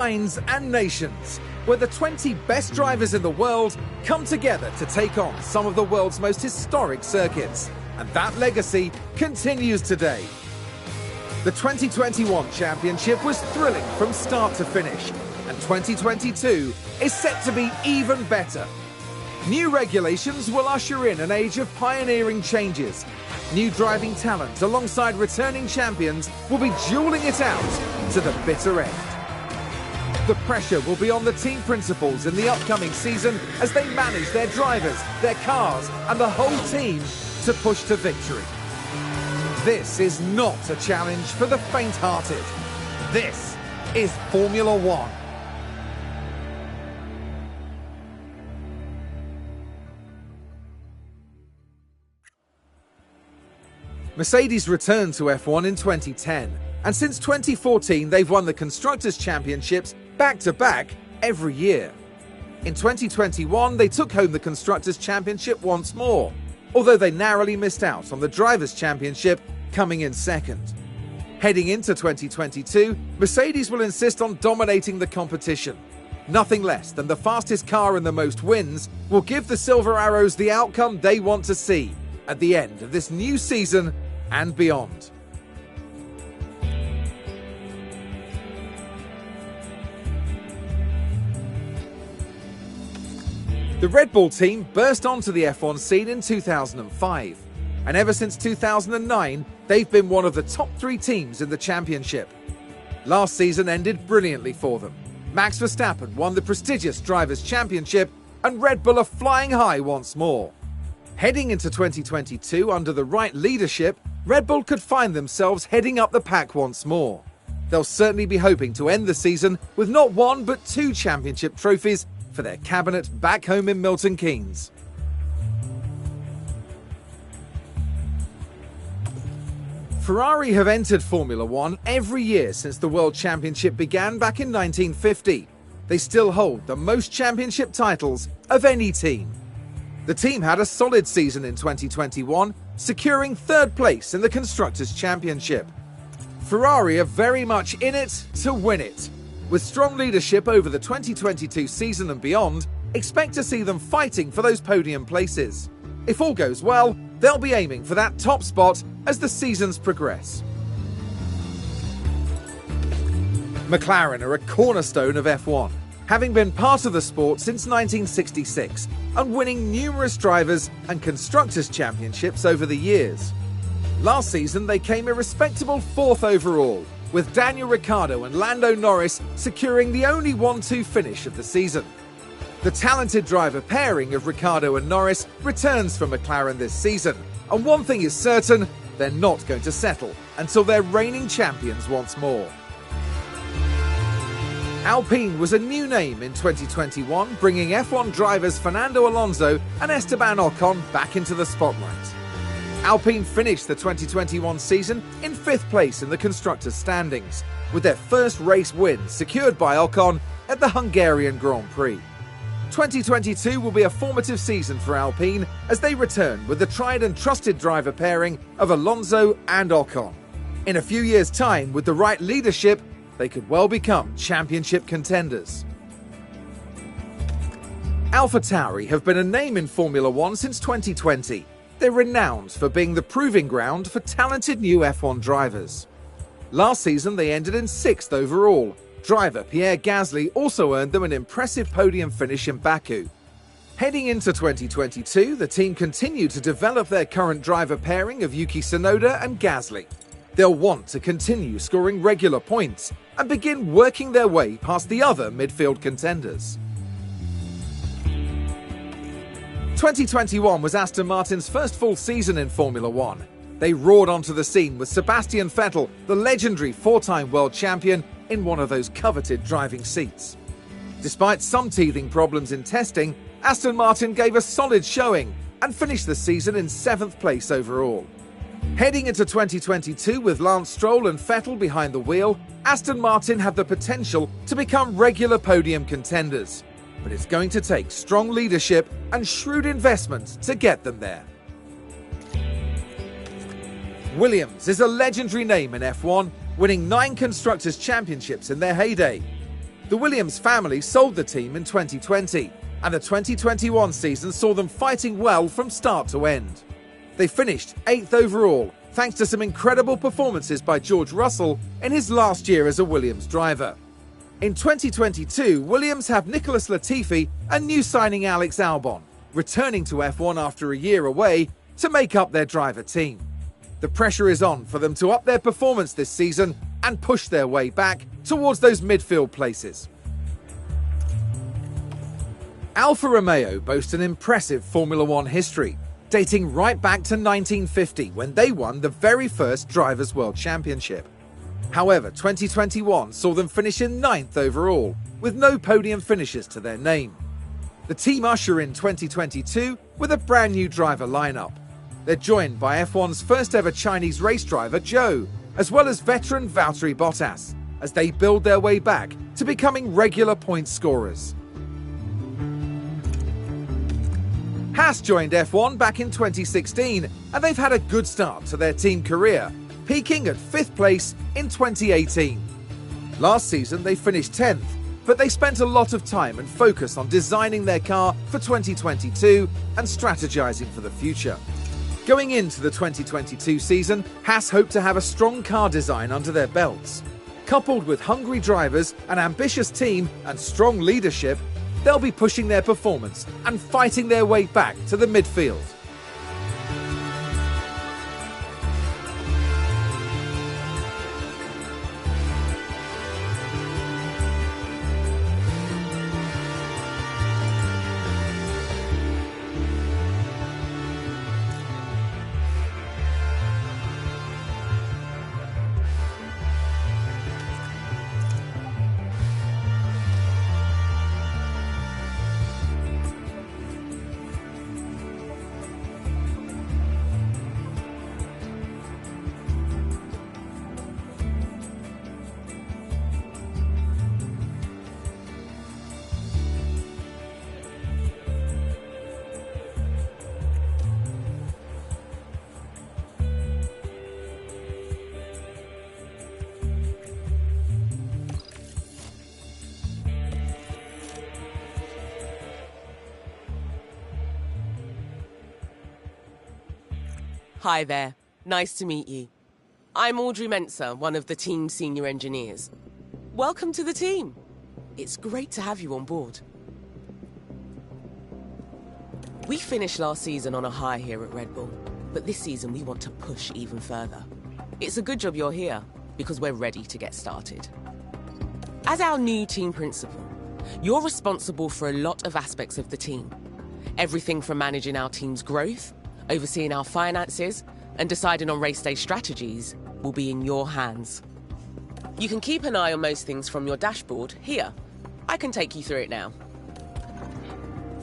Minds and nations, where the 20 best drivers in the world come together to take on some of the world's most historic circuits. And that legacy continues today. The 2021 championship was thrilling from start to finish, and 2022 is set to be even better. New regulations will usher in an age of pioneering changes. New driving talent alongside returning champions will be dueling it out to the bitter end. The pressure will be on the team principals in the upcoming season as they manage their drivers, their cars, and the whole team to push to victory. This is not a challenge for the faint-hearted. This is Formula One. Mercedes returned to F1 in 2010, and since 2014 they've won the Constructors' Championships back-to-back every year. In 2021 they took home the Constructors' Championship once more, although they narrowly missed out on the Drivers' Championship, coming in second. Heading into 2022, Mercedes will insist on dominating the competition. Nothing less than the fastest car and the most wins will give the Silver Arrows the outcome they want to see at the end of this new season and beyond. The Red Bull team burst onto the F1 scene in 2005, and ever since 2009, they've been one of the top 3 teams in the championship. Last season ended brilliantly for them. Max Verstappen won the prestigious Drivers' Championship, and Red Bull are flying high once more. Heading into 2022 under the right leadership, Red Bull could find themselves heading up the pack once more. They'll certainly be hoping to end the season with not 1 but 2 championship trophies for their cabinet back home in Milton Keynes. Ferrari have entered Formula One every year since the World Championship began back in 1950. They still hold the most championship titles of any team. The team had a solid season in 2021, securing 3rd place in the Constructors' Championship. Ferrari are very much in it to win it. With strong leadership over the 2022 season and beyond, expect to see them fighting for those podium places. If all goes well, they'll be aiming for that top spot as the seasons progress. McLaren are a cornerstone of F1, having been part of the sport since 1966 and winning numerous drivers and constructors' championships over the years. Last season they came a respectable 4th overall, with Daniel Ricciardo and Lando Norris securing the only 1-2 finish of the season. The talented driver pairing of Ricciardo and Norris returns for McLaren this season, and one thing is certain, they're not going to settle until they're reigning champions once more. Alpine was a new name in 2021, bringing F1 drivers Fernando Alonso and Esteban Ocon back into the spotlight. Alpine finished the 2021 season in 5th place in the Constructors' standings, with their first race win secured by Ocon at the Hungarian Grand Prix. 2022 will be a formative season for Alpine as they return with the tried and trusted driver pairing of Alonso and Ocon. In a few years' time, with the right leadership, they could well become championship contenders. AlphaTauri have been a name in Formula One since 2020. They're renowned for being the proving ground for talented new F1 drivers. Last season they ended in 6th overall. Driver Pierre Gasly also earned them an impressive podium finish in Baku. Heading into 2022, the team continued to develop their current driver pairing of Yuki Tsunoda and Gasly. They'll want to continue scoring regular points and begin working their way past the other midfield contenders. 2021 was Aston Martin's first full season in Formula One. They roared onto the scene with Sebastian Vettel, the legendary 4-time world champion, in one of those coveted driving seats. Despite some teething problems in testing, Aston Martin gave a solid showing and finished the season in 7th place overall. Heading into 2022 with Lance Stroll and Vettel behind the wheel, Aston Martin have the potential to become regular podium contenders. But it's going to take strong leadership and shrewd investment to get them there. Williams is a legendary name in F1, winning 9 Constructors' Championships in their heyday. The Williams family sold the team in 2020, and the 2021 season saw them fighting well from start to end. They finished 8th overall, thanks to some incredible performances by George Russell in his last year as a Williams driver. In 2022, Williams have Nicholas Latifi and new signing Alex Albon, returning to F1 after a year away to make up their driver team. The pressure is on for them to up their performance this season and push their way back towards those midfield places. Alfa Romeo boast an impressive Formula One history, dating right back to 1950 when they won the very first Drivers' World Championship. However, 2021 saw them finish in 9th overall, with no podium finishes to their name. The team usher in 2022 with a brand new driver lineup. They're joined by F1's first ever Chinese race driver Zhou, as well as veteran Valtteri Bottas, as they build their way back to becoming regular point scorers. Haas joined F1 back in 2016, and they've had a good start to their team career, peaking at 5th place in 2018. Last season they finished 10th, but they spent a lot of time and focus on designing their car for 2022 and strategizing for the future. Going into the 2022 season, Haas hope to have a strong car design under their belts. Coupled with hungry drivers, an ambitious team and strong leadership, they'll be pushing their performance and fighting their way back to the midfield. Hi there, nice to meet you. I'm Audrey Mensah, one of the team's senior engineers. Welcome to the team. It's great to have you on board. We finished last season on a high here at Red Bull, but this season we want to push even further. It's a good job you're here, because we're ready to get started. As our new team principal, you're responsible for a lot of aspects of the team. Everything from managing our team's growth, overseeing our finances, and deciding on race day strategies will be in your hands. You can keep an eye on most things from your dashboard here. I can take you through it now.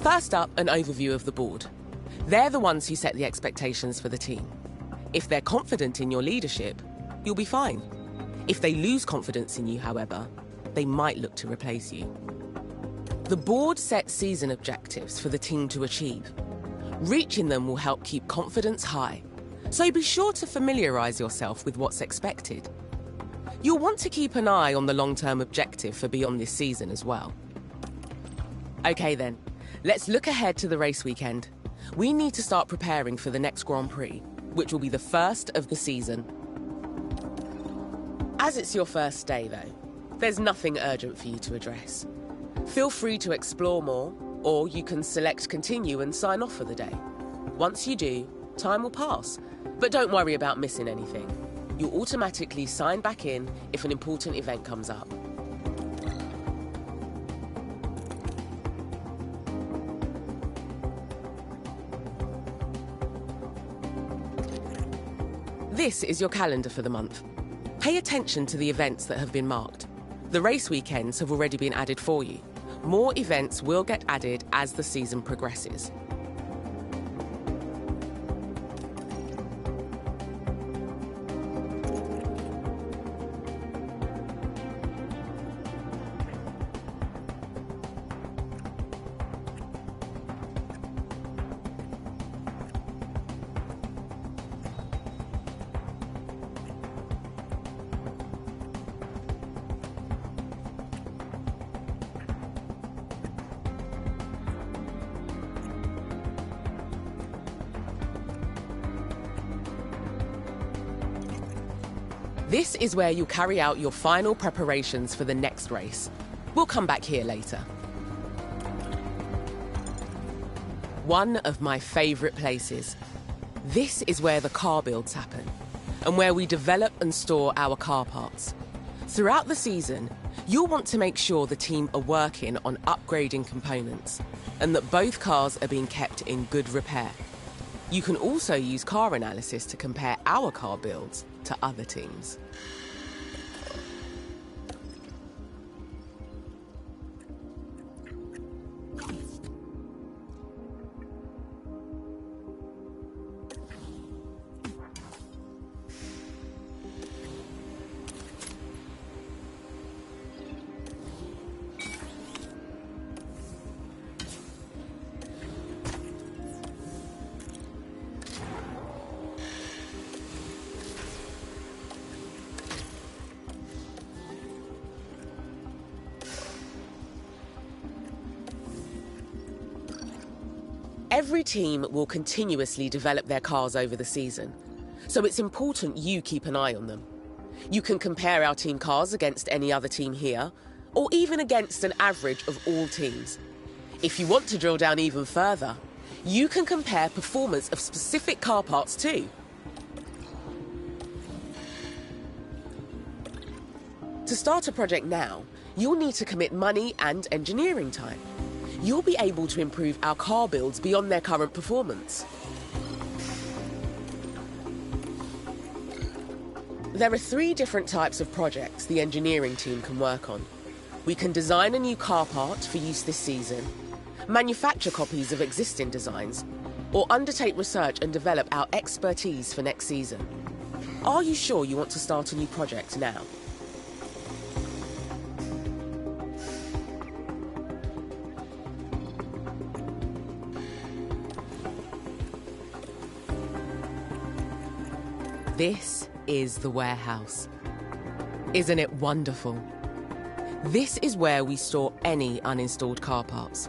First up, an overview of the board. They're the ones who set the expectations for the team. If they're confident in your leadership, you'll be fine. If they lose confidence in you, however, they might look to replace you. The board sets season objectives for the team to achieve. Reaching them will help keep confidence high, so be sure to familiarise yourself with what's expected. You'll want to keep an eye on the long-term objective for beyond this season as well. Okay then, let's look ahead to the race weekend. We need to start preparing for the next Grand Prix, which will be the first of the season. As it's your first day though, there's nothing urgent for you to address. Feel free to explore more, or you can select continue and sign off for the day. Once you do, time will pass, but don't worry about missing anything. You'll automatically sign back in if an important event comes up. This is your calendar for the month. Pay attention to the events that have been marked. The race weekends have already been added for you. More events will get added as the season progresses. This is where you'll carry out your final preparations for the next race. We'll come back here later. One of my favourite places. This is where the car builds happen, and where we develop and store our car parts. Throughout the season, you'll want to make sure the team are working on upgrading components, and that both cars are being kept in good repair. You can also use car analysis to compare our car builds to other teams. Every team will continuously develop their cars over the season, so it's important you keep an eye on them. You can compare our team cars against any other team here, or even against an average of all teams. If you want to drill down even further, you can compare performance of specific car parts too. To start a project now, you'll need to commit money and engineering time. You'll be able to improve our car builds beyond their current performance. There are 3 different types of projects the engineering team can work on. We can design a new car part for use this season, manufacture copies of existing designs, or undertake research and develop our expertise for next season. Are you sure you want to start a new project now? This is the warehouse. Isn't it wonderful? This is where we store any uninstalled car parts.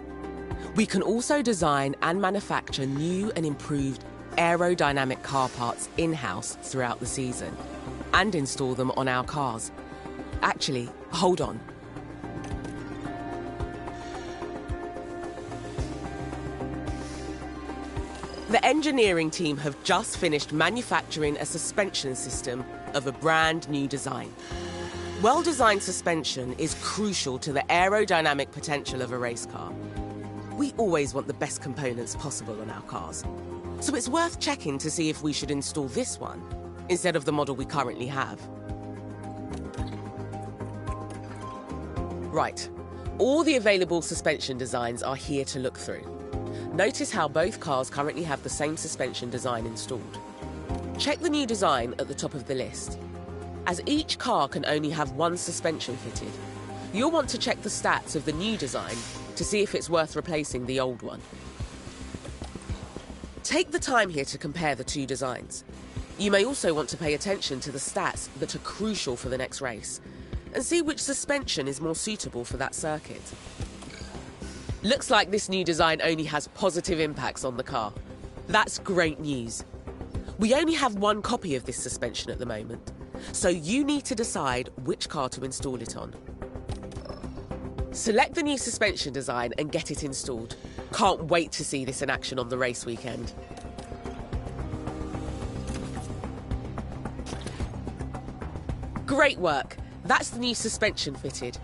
We can also design and manufacture new and improved aerodynamic car parts in-house throughout the season, and install them on our cars. Actually, hold on. The engineering team have just finished manufacturing a suspension system of a brand new design. Well-designed suspension is crucial to the aerodynamic potential of a race car. We always want the best components possible on our cars, so it's worth checking to see if we should install this one instead of the model we currently have. Right, all the available suspension designs are here to look through. Notice how both cars currently have the same suspension design installed. Check the new design at the top of the list. As each car can only have one suspension fitted, you'll want to check the stats of the new design to see if it's worth replacing the old one. Take the time here to compare the 2 designs. You may also want to pay attention to the stats that are crucial for the next race, and see which suspension is more suitable for that circuit. Looks like this new design only has positive impacts on the car. That's great news. We only have one copy of this suspension at the moment, so you need to decide which car to install it on. Select the new suspension design and get it installed. Can't wait to see this in action on the race weekend. Great work. That's the new suspension fitted.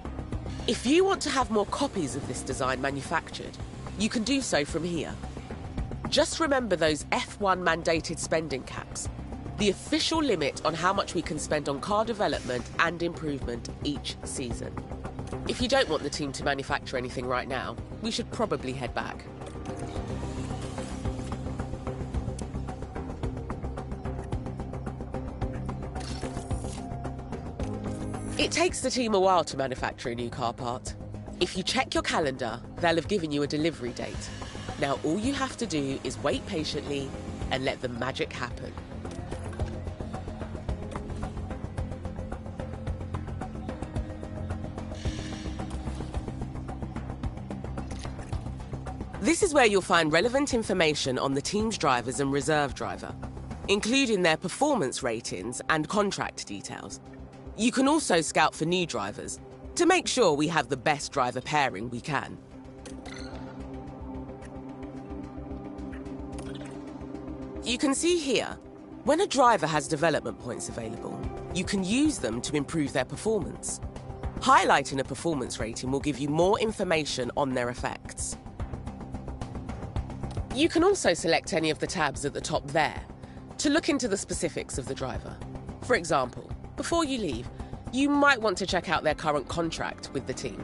If you want to have more copies of this design manufactured, you can do so from here. Just remember those F1 mandated spending caps, the official limit on how much we can spend on car development and improvement each season. If you don't want the team to manufacture anything right now, we should probably head back. It takes the team a while to manufacture a new car part. If you check your calendar, they'll have given you a delivery date. Now all you have to do is wait patiently and let the magic happen. This is where you'll find relevant information on the team's drivers and reserve driver. including their performance ratings and contract details. You can also scout for new drivers to make sure we have the best driver pairing we can. You can see here, when a driver has development points available, you can use them to improve their performance. Highlighting a performance rating will give you more information on their effects. You can also select any of the tabs at the top there to look into the specifics of the driver. For example, before you leave, you might want to check out their current contract with the team.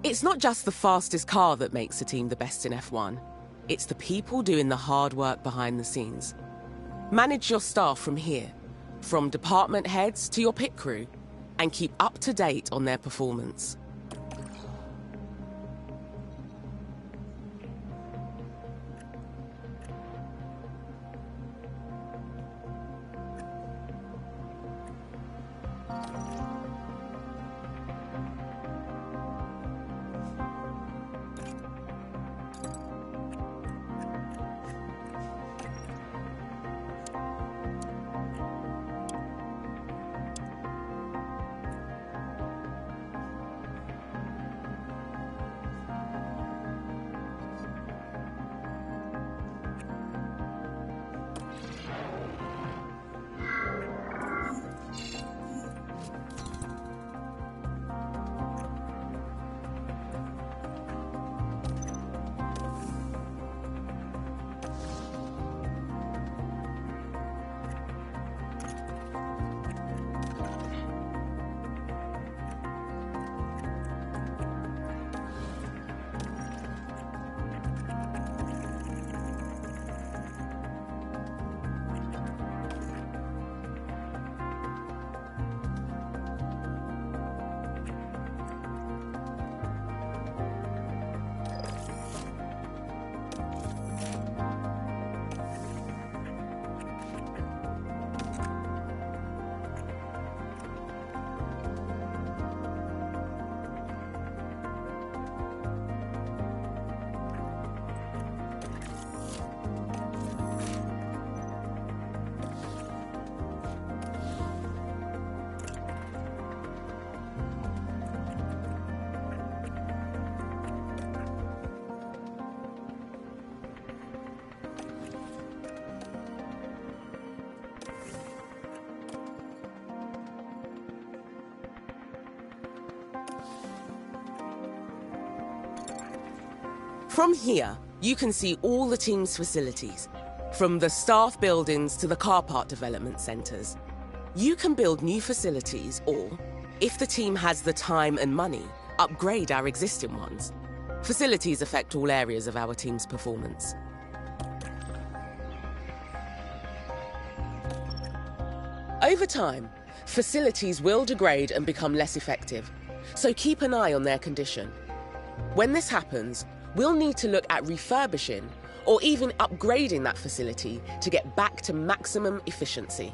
It's not just the fastest car that makes a team the best in F1. It's the people doing the hard work behind the scenes. Manage your staff from here, from department heads to your pit crew, and keep up to date on their performance. From here, you can see all the team's facilities, from the staff buildings to the car park development centres. You can build new facilities or, if the team has the time and money, upgrade our existing ones. Facilities affect all areas of our team's performance. Over time, facilities will degrade and become less effective, so keep an eye on their condition. When this happens, we'll need to look at refurbishing or even upgrading that facility to get back to maximum efficiency.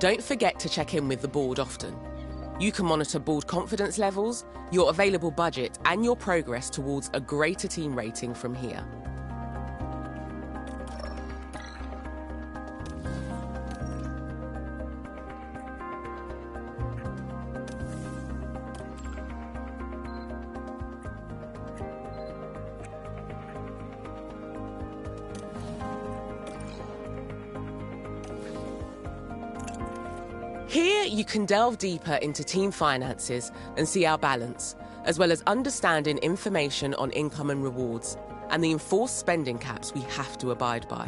Don't forget to check in with the board often. You can monitor board confidence levels, your available budget, and your progress towards a greater team rating from here. Here, you can delve deeper into team finances and see our balance, as well as understanding information on income and rewards, and the enforced spending caps we have to abide by.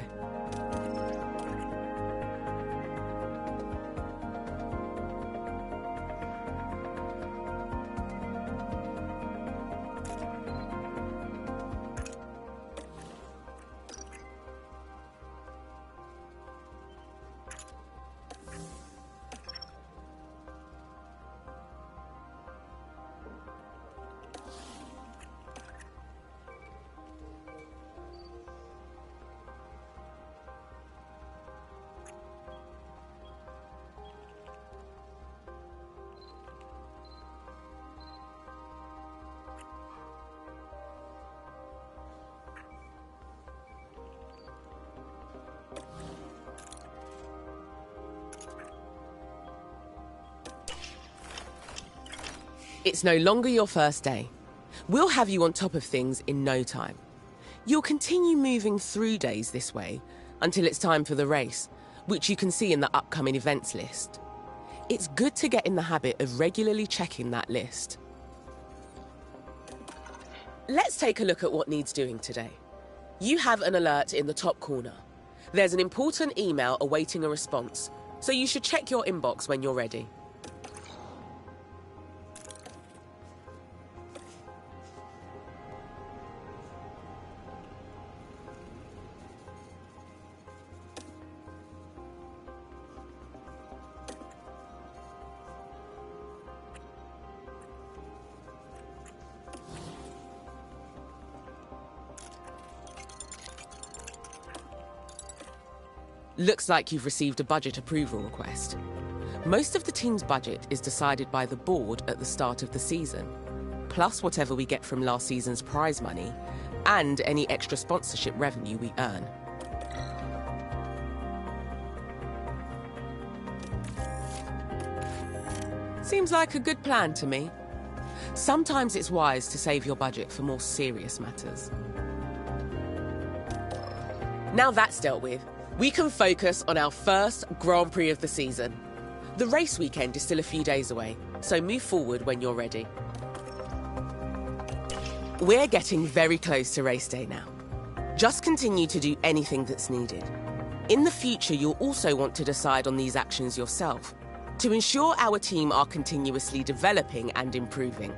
It's no longer your first day. We'll have you on top of things in no time. You'll continue moving through days this way until it's time for the race, which you can see in the upcoming events list. It's good to get in the habit of regularly checking that list. Let's take a look at what needs doing today. You have an alert in the top corner. There's an important email awaiting a response, so you should check your inbox when you're ready. Looks like you've received a budget approval request. Most of the team's budget is decided by the board at the start of the season, plus whatever we get from last season's prize money and any extra sponsorship revenue we earn. Seems like a good plan to me. Sometimes it's wise to save your budget for more serious matters. Now that's dealt with, we can focus on our first Grand Prix of the season. The race weekend is still a few days away, so move forward when you're ready. We're getting very close to race day now. Just continue to do anything that's needed. In the future, you'll also want to decide on these actions yourself to ensure our team are continuously developing and improving.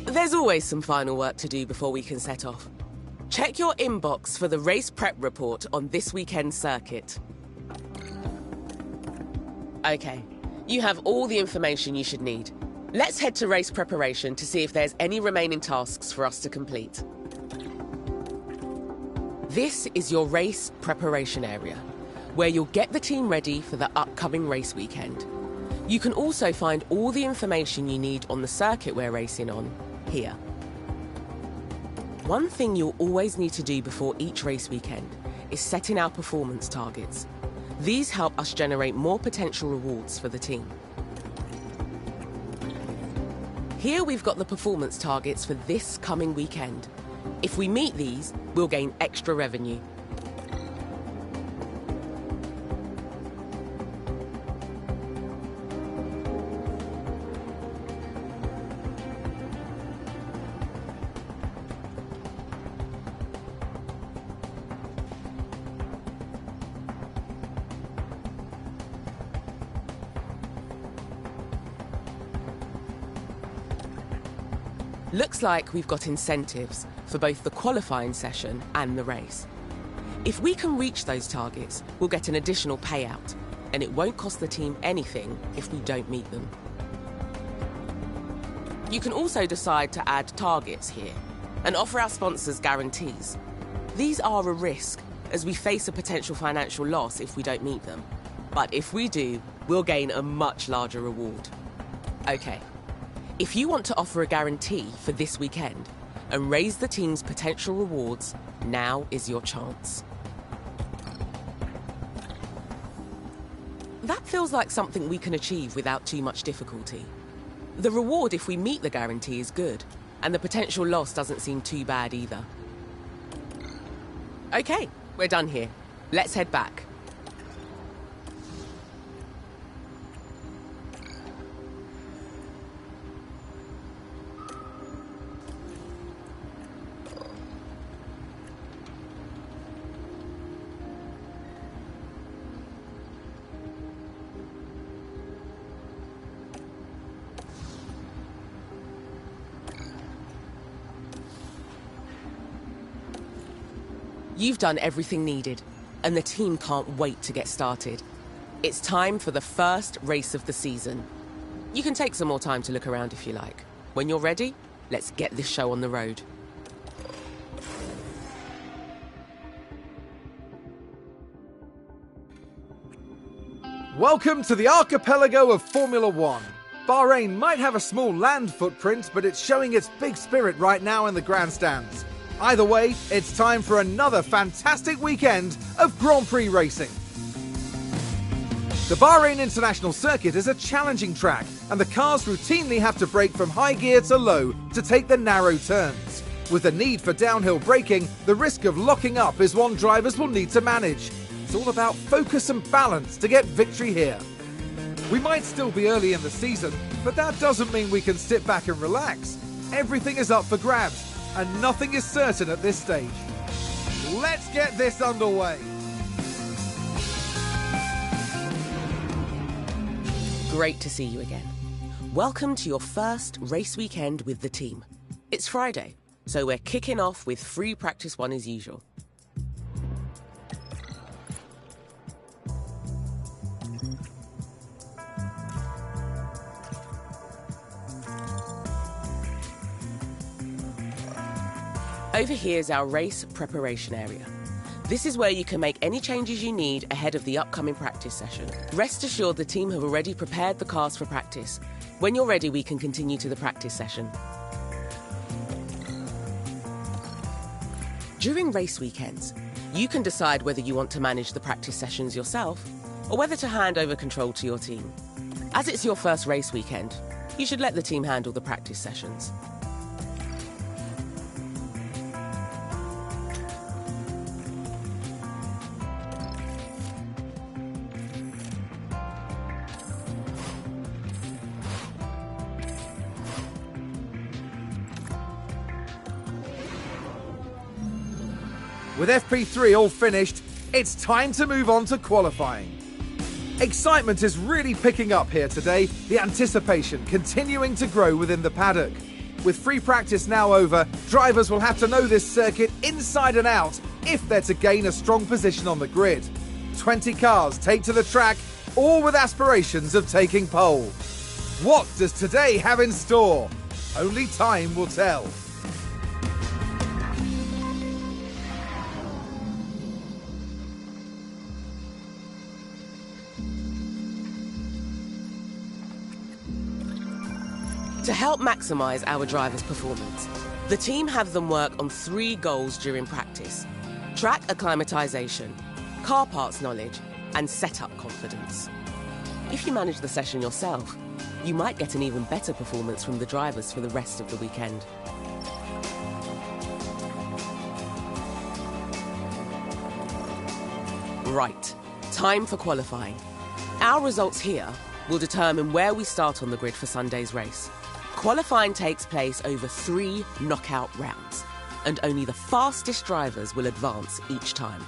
There's always some final work to do before we can set off. Check your inbox for the race prep report on this weekend's circuit. Okay, you have all the information you should need. Let's head to race preparation to see if there's any remaining tasks for us to complete. This is your race preparation area, where you'll get the team ready for the upcoming race weekend. You can also find all the information you need on the circuit we're racing on here. One thing you'll always need to do before each race weekend is setting our performance targets. These help us generate more potential rewards for the team. Here we've got the performance targets for this coming weekend. If we meet these, we'll gain extra revenue. Looks like we've got incentives for both the qualifying session and the race. If we can reach those targets, we'll get an additional payout, and it won't cost the team anything if we don't meet them. You can also decide to add targets here and offer our sponsors guarantees. These are a risk, as we face a potential financial loss if we don't meet them. But if we do, we'll gain a much larger reward. Okay. If you want to offer a guarantee for this weekend and raise the team's potential rewards, now is your chance. That feels like something we can achieve without too much difficulty. The reward if we meet the guarantee is good, and the potential loss doesn't seem too bad either. Okay, we're done here. Let's head back. You've done everything needed, and the team can't wait to get started. It's time for the first race of the season. You can take some more time to look around if you like. When you're ready, let's get this show on the road. Welcome to the archipelago of Formula One. Bahrain might have a small land footprint, but it's showing its big spirit right now in the grandstands. Either way, it's time for another fantastic weekend of Grand Prix racing. The Bahrain International Circuit is a challenging track, and the cars routinely have to brake from high gear to low to take the narrow turns. With the need for downhill braking, the risk of locking up is one drivers will need to manage. It's all about focus and balance to get victory here. We might still be early in the season, but that doesn't mean we can sit back and relax. Everything is up for grabs, and nothing is certain at this stage. Let's get this underway. Great to see you again. Welcome to your first race weekend with the team. It's Friday, so we're kicking off with free practice 1 as usual. Over here is our race preparation area. This is where you can make any changes you need ahead of the upcoming practice session. Rest assured the team have already prepared the cars for practice. When you're ready, we can continue to the practice session. During race weekends, you can decide whether you want to manage the practice sessions yourself or whether to hand over control to your team. As it's your first race weekend, you should let the team handle the practice sessions. With FP3 all finished, it's time to move on to qualifying. Excitement is really picking up here today, the anticipation continuing to grow within the paddock. With free practice now over, drivers will have to know this circuit inside and out if they're to gain a strong position on the grid. 20 cars take to the track, all with aspirations of taking pole. What does today have in store? Only time will tell. To help maximise our drivers' performance, the team have them work on 3 goals during practice: track acclimatisation, car parts knowledge, and setup confidence. If you manage the session yourself, you might get an even better performance from the drivers for the rest of the weekend. Right, time for qualifying. Our results here will determine where we start on the grid for Sunday's race. Qualifying takes place over 3 knockout rounds, and only the fastest drivers will advance each time.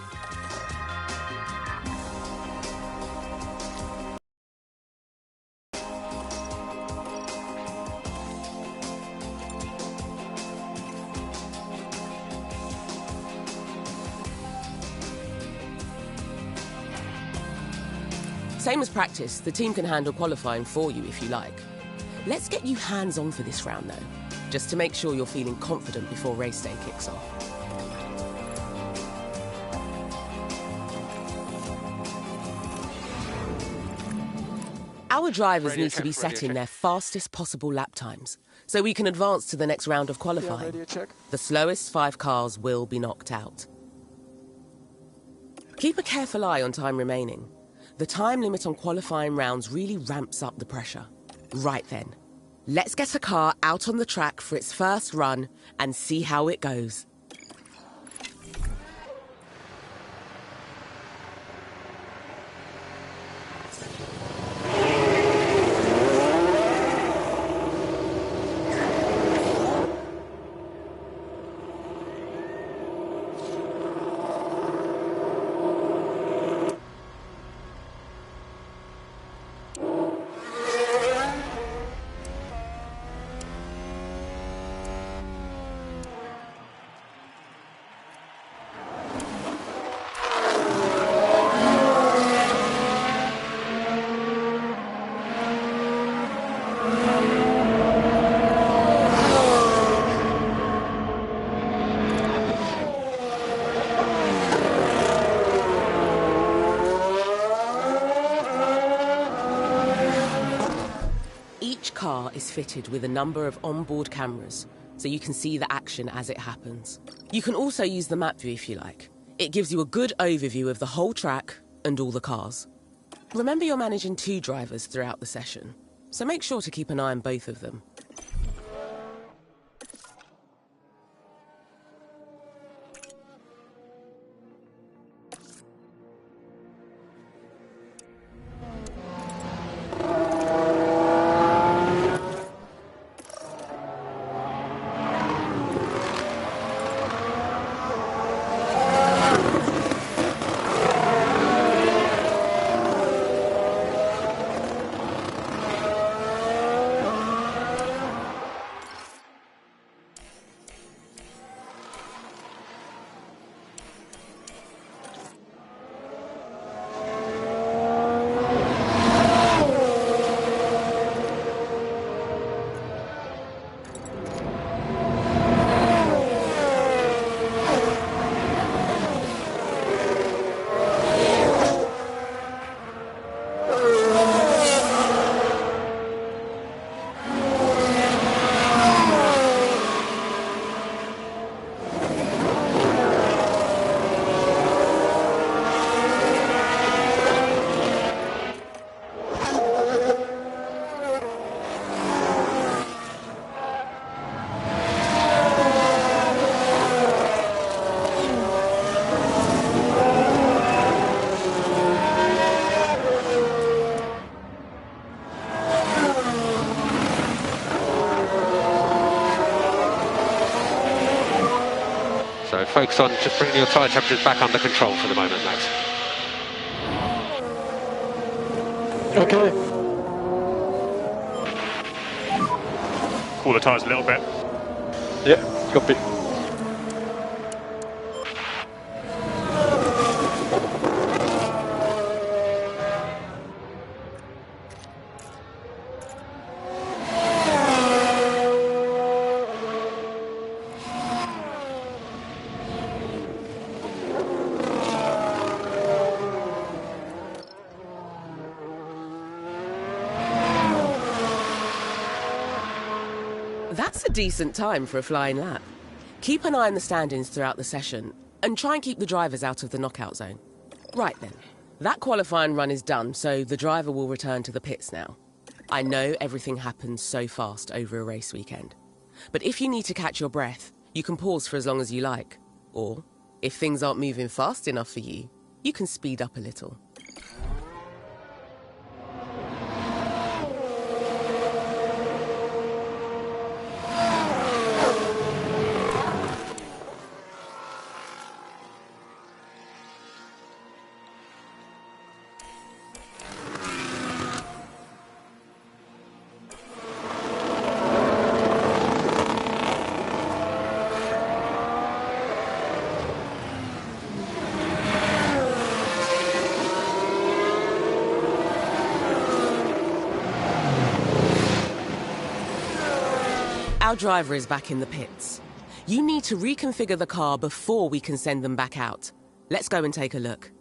Same as practice, the team can handle qualifying for you if you like. Let's get you hands-on for this round, though, just to make sure you're feeling confident before race day kicks off. Our drivers need to be setting their fastest possible lap times, so we can advance to the next round of qualifying. The slowest 5 cars will be knocked out. Keep a careful eye on time remaining. The time limit on qualifying rounds really ramps up the pressure. Right then, let's get a car out on the track for its first run and see how it goes. is fitted with a number of onboard cameras, so you can see the action as it happens. You can also use the map view if you like. It gives you a good overview of the whole track and all the cars. Remember, you're managing 2 drivers throughout the session, so make sure to keep an eye on both of them. So focus on just bringing your tyre temperatures back under control for the moment, Max. Okay. Cool the tyres a little bit. Yeah, copy. That's a decent time for a flying lap. Keep an eye on the stand-ins throughout the session, and try and keep the drivers out of the knockout zone. Right then, that qualifying run is done, so the driver will return to the pits now. I know everything happens so fast over a race weekend, but if you need to catch your breath, you can pause for as long as you like. Or, if things aren't moving fast enough for you, you can speed up a little. Our driver is back in the pits. You need to reconfigure the car before we can send them back out. Let's go and take a look.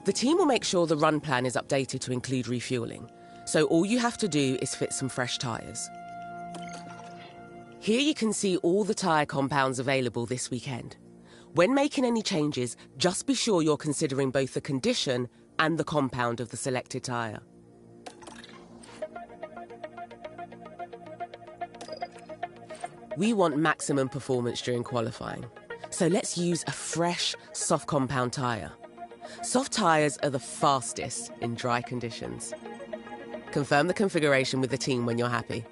The team will make sure the run plan is updated to include refueling, so all you have to do is fit some fresh tyres. Here you can see all the tyre compounds available this weekend. When making any changes, just be sure you're considering both the condition and the compound of the selected tyre. We want maximum performance during qualifying, so let's use a fresh, soft compound tyre. Soft tyres are the fastest in dry conditions. Confirm the configuration with the team when you're happy.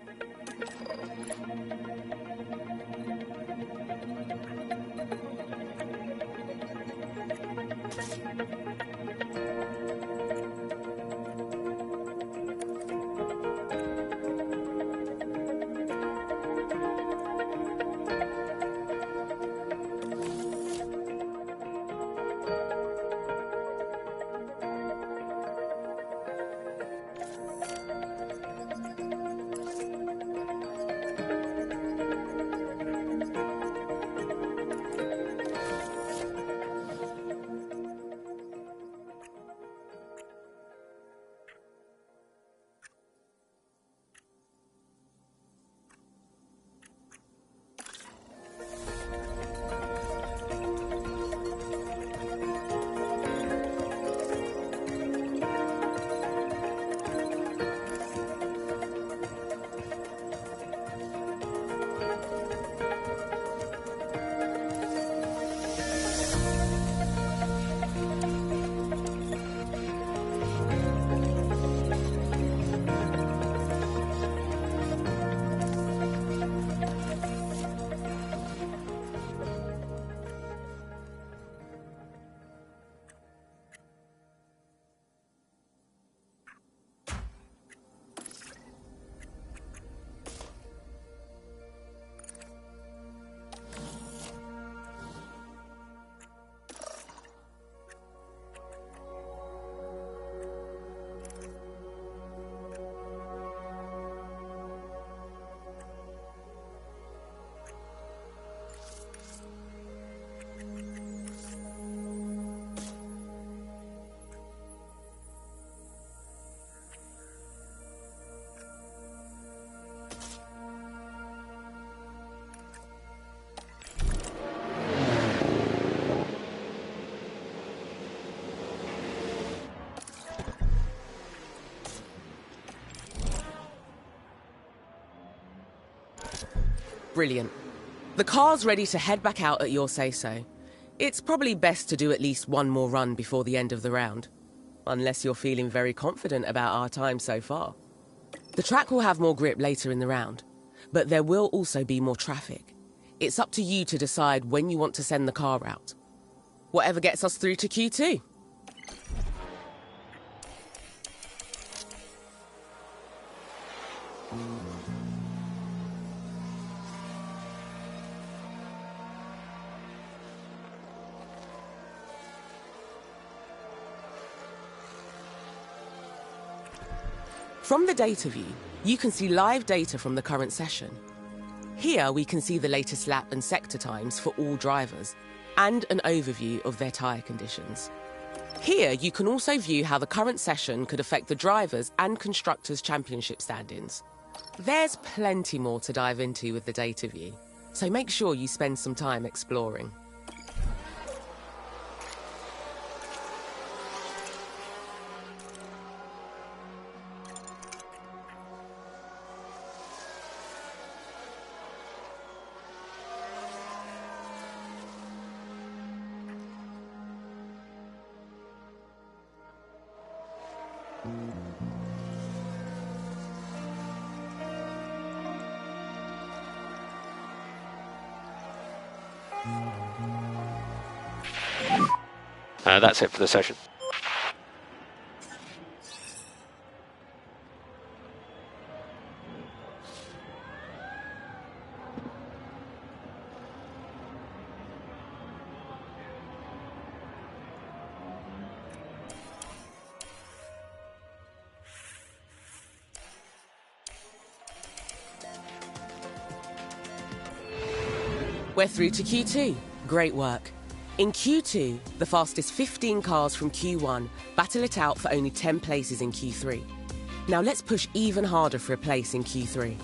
Brilliant. The car's ready to head back out at your say-so. It's probably best to do at least one more run before the end of the round. Unless you're feeling very confident about our time so far. The track will have more grip later in the round, but there will also be more traffic. It's up to you to decide when you want to send the car out. Whatever gets us through to Q2. From the data view, you can see live data from the current session. Here we can see the latest lap and sector times for all drivers, and an overview of their tyre conditions. Here you can also view how the current session could affect the drivers' and constructors' championship stand-ins. There's plenty more to dive into with the data view, so make sure you spend some time exploring. That's it for the session. We're through to Q2. Great work. In Q2, the fastest 15 cars from Q1 battle it out for only 10 places in Q3. Now let's push even harder for a place in Q3.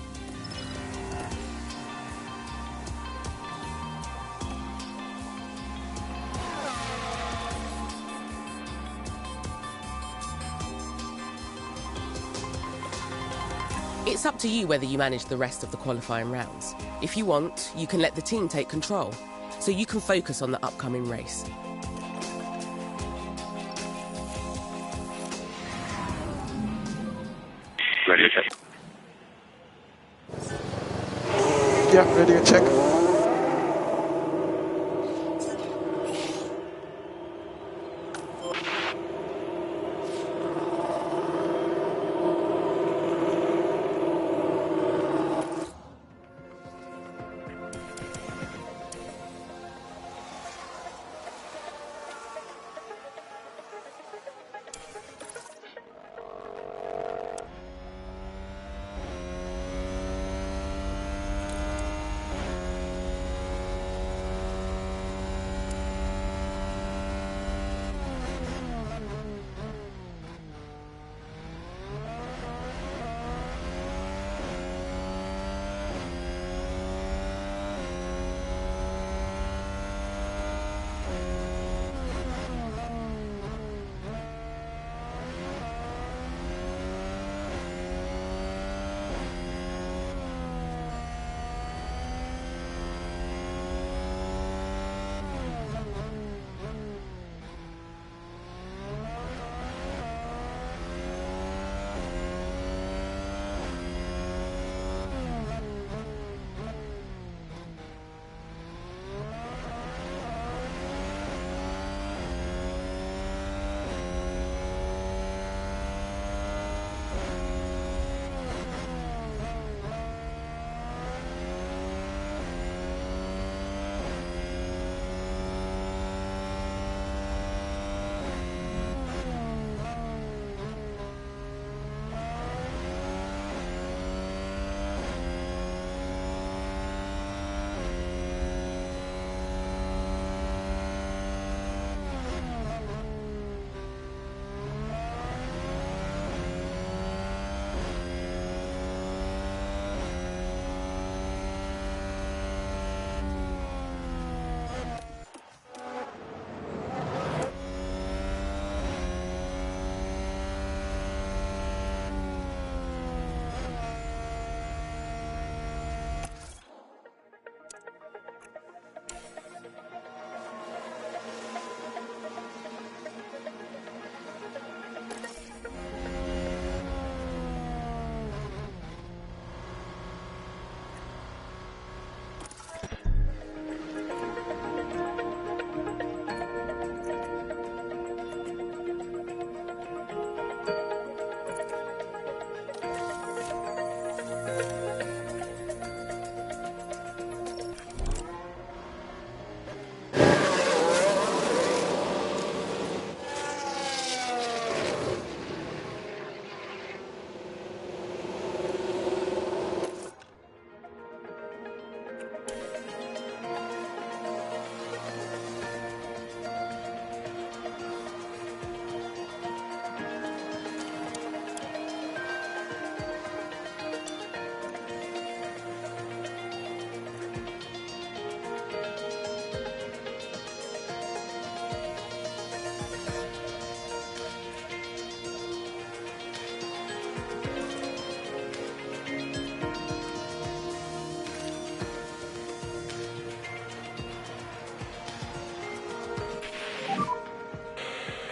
It's up to you whether you manage the rest of the qualifying rounds. If you want, you can let the team take control, so you can focus on the upcoming race. Ready to check. Yeah, ready to check.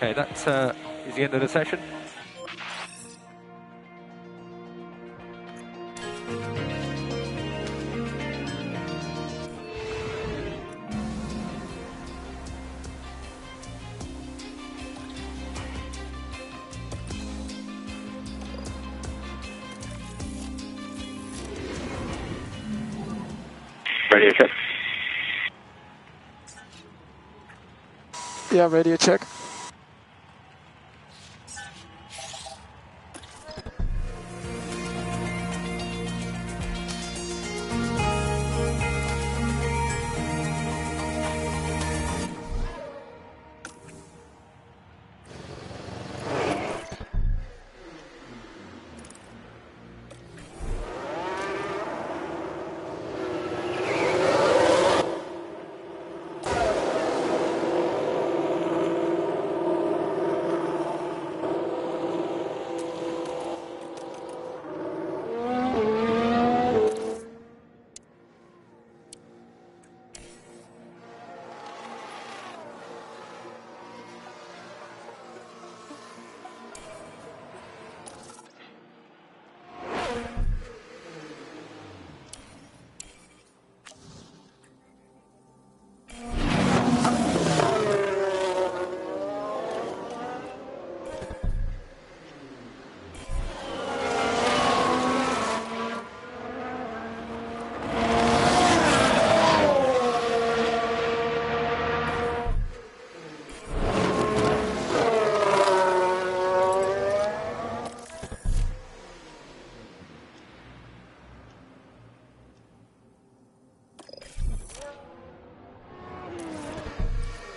Okay, that is the end of the session. Radio check. Yeah, radio check.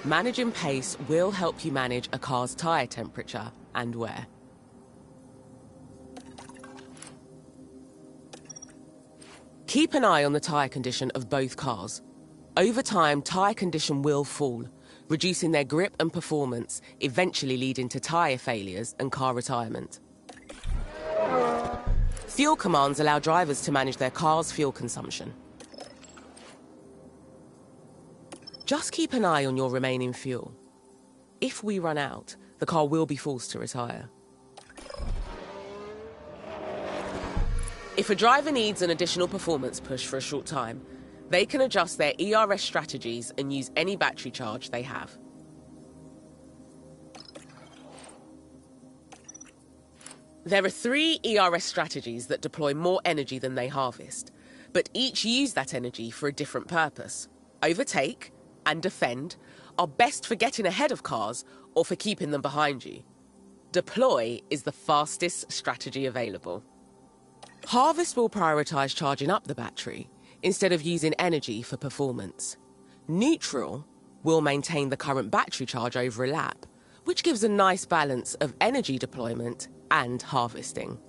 Managing pace will help you manage a car's tyre temperature and wear. Keep an eye on the tyre condition of both cars. Over time, tyre condition will fall, reducing their grip and performance, eventually leading to tyre failures and car retirement. Fuel commands allow drivers to manage their car's fuel consumption. Just keep an eye on your remaining fuel. If we run out, the car will be forced to retire. If a driver needs an additional performance push for a short time, they can adjust their ERS strategies and use any battery charge they have. There are 3 ERS strategies that deploy more energy than they harvest, but each use that energy for a different purpose. Overtake and defend are best for getting ahead of cars or for keeping them behind you. Deploy is the fastest strategy available. Harvest will prioritise charging up the battery instead of using energy for performance. Neutral will maintain the current battery charge over a lap, which gives a nice balance of energy deployment and harvesting.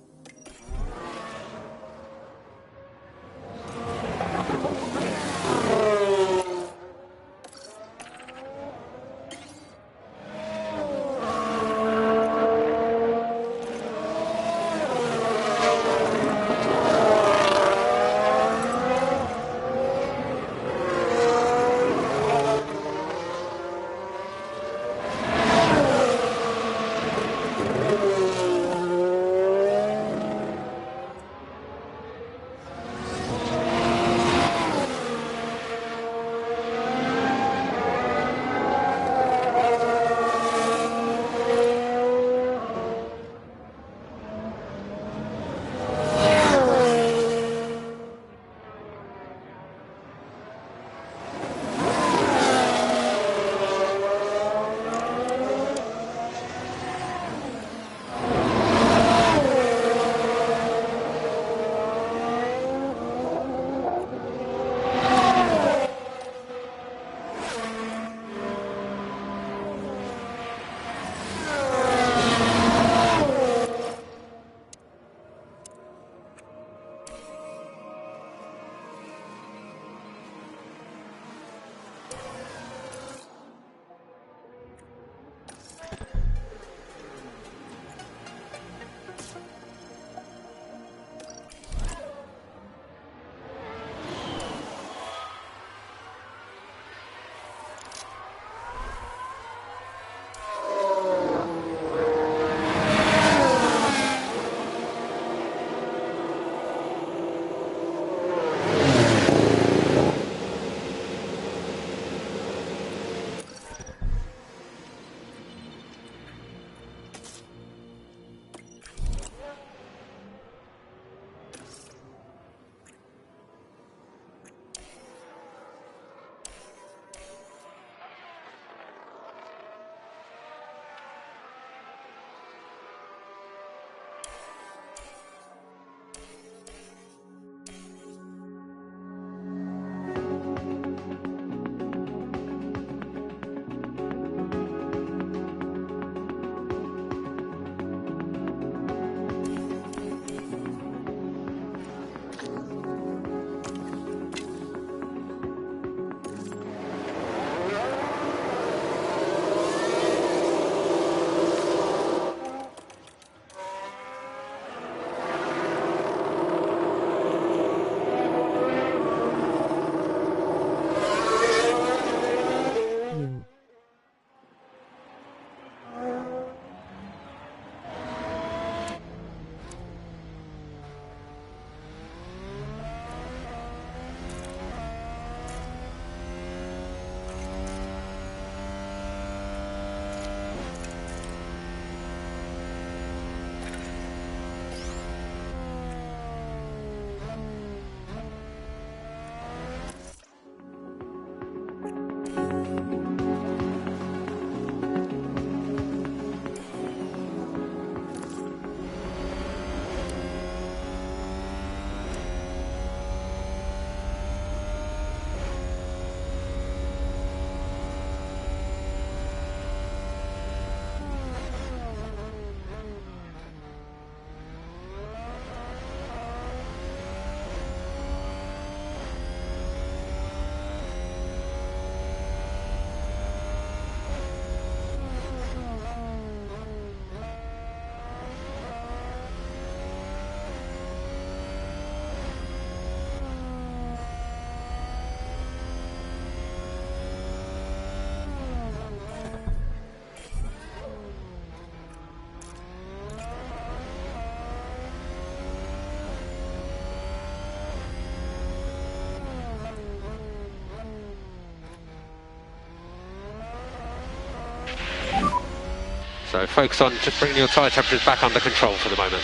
So focus on just bringing your tyre temperatures back under control for the moment.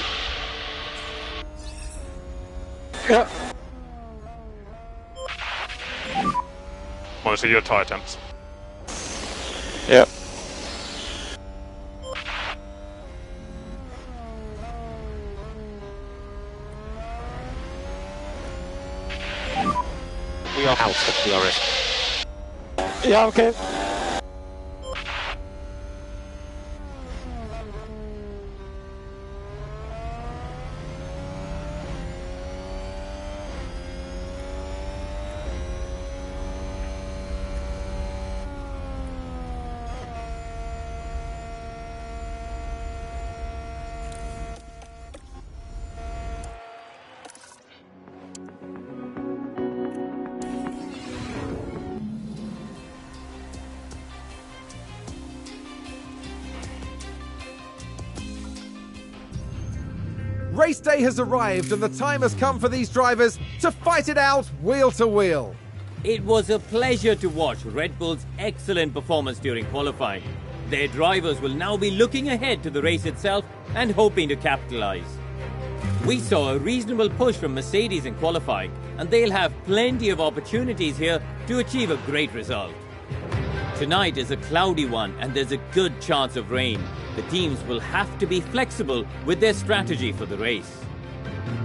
Yeah. Monitor your tyre temps. Yeah. We are out of DRS. Yeah, okay. Race day has arrived and the time has come for these drivers to fight it out wheel to wheel. It was a pleasure to watch Red Bull's excellent performance during qualifying. Their drivers will now be looking ahead to the race itself and hoping to capitalize. We saw a reasonable push from Mercedes in qualifying, and they'll have plenty of opportunities here to achieve a great result. Tonight is a cloudy one and there's a good chance of rain. The teams will have to be flexible with their strategy for the race.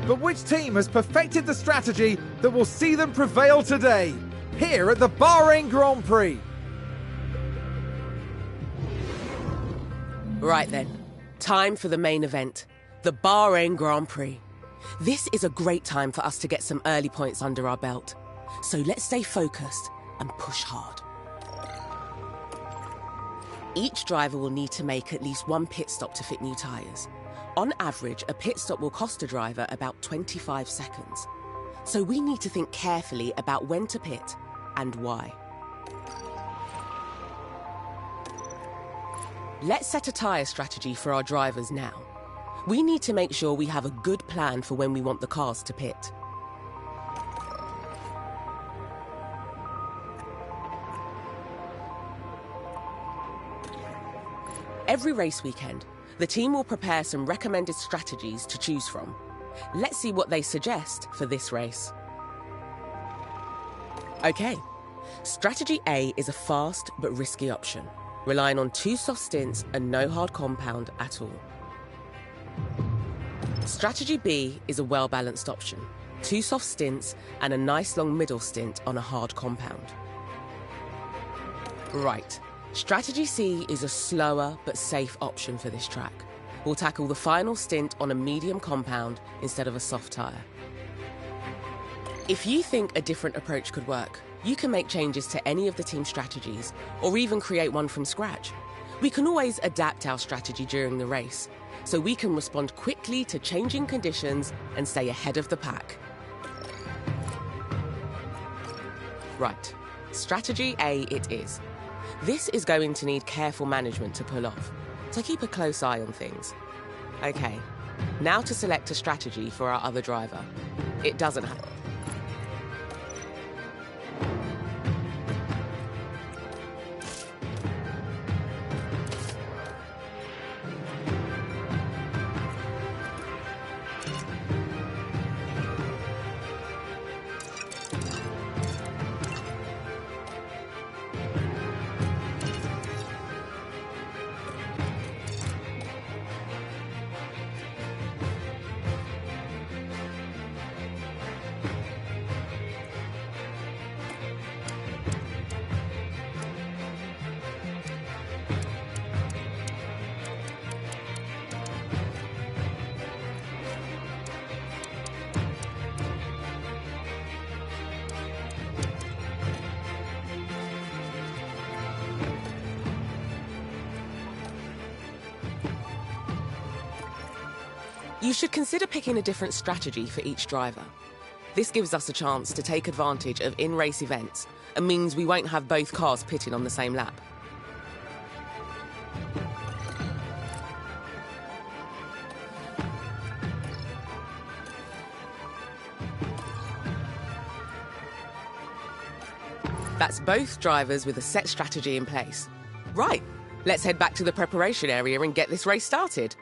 But which team has perfected the strategy that will see them prevail today, here at the Bahrain Grand Prix? Right then, time for the main event, the Bahrain Grand Prix. This is a great time for us to get some early points under our belt. So let's stay focused and push hard. Each driver will need to make at least one pit stop to fit new tyres. On average, a pit stop will cost a driver about 25 seconds. So we need to think carefully about when to pit and why. Let's set a tyre strategy for our drivers now. We need to make sure we have a good plan for when we want the cars to pit. Every race weekend, the team will prepare some recommended strategies to choose from. Let's see what they suggest for this race. Okay, strategy A is a fast but risky option, relying on 2 soft stints and no hard compound at all. Strategy B is a well-balanced option, 2 soft stints and a nice long middle stint on a hard compound. Right. Strategy C is a slower but safe option for this track. We'll tackle the final stint on a medium compound instead of a soft tyre. If you think a different approach could work, you can make changes to any of the team strategies or even create one from scratch. We can always adapt our strategy during the race, so we can respond quickly to changing conditions and stay ahead of the pack. Right, strategy A it is. This is going to need careful management to pull off, so keep a close eye on things. Okay, now to select a strategy for our other driver. It doesn't have... You should consider picking a different strategy for each driver. This gives us a chance to take advantage of in-race events and means we won't have both cars pitting on the same lap. That's both drivers with a set strategy in place. Right, Let's head back to the preparation area and get this race started.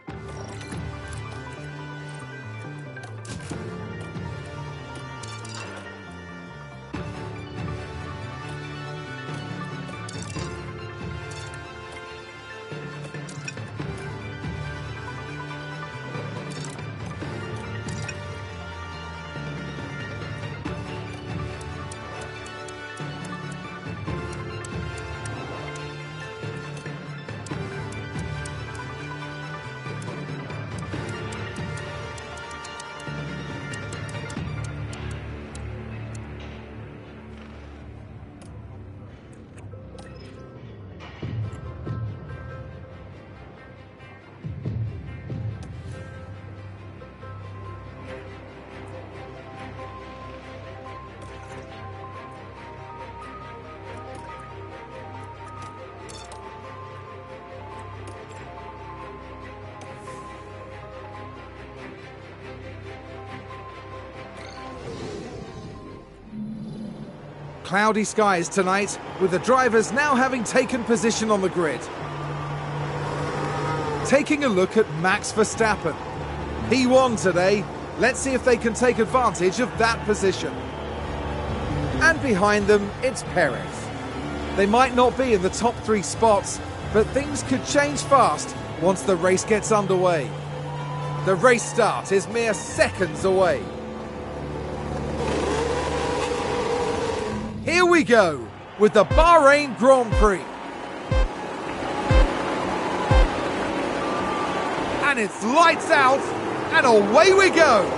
Cloudy skies tonight, with the drivers now having taken position on the grid. Taking a look at Max Verstappen. He won today. Let's see if they can take advantage of that position. And behind them, it's Perez. They might not be in the top 3 spots, but things could change fast once the race gets underway. The race start is mere seconds away. Here we go with the Bahrain Grand Prix. And it's lights out and away we go.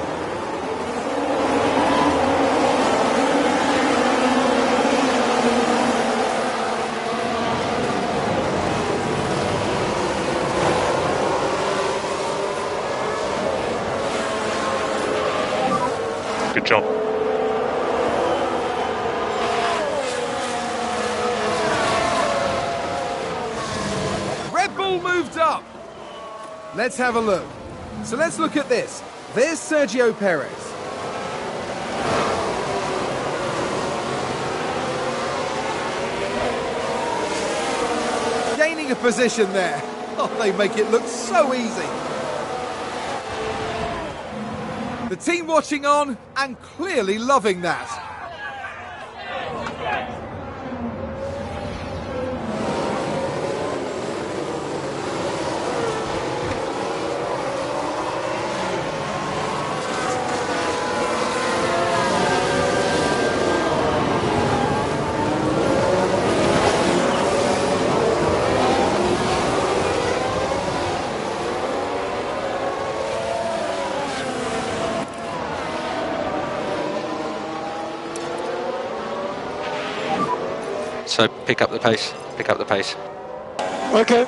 Good job. Red Bull moved up. Let's have a look. So let's look at this. There's Sergio Perez. Gaining a position there. Oh, they make it look so easy. The team watching on and clearly loving that. So pick up the pace, pick up the pace. Okay.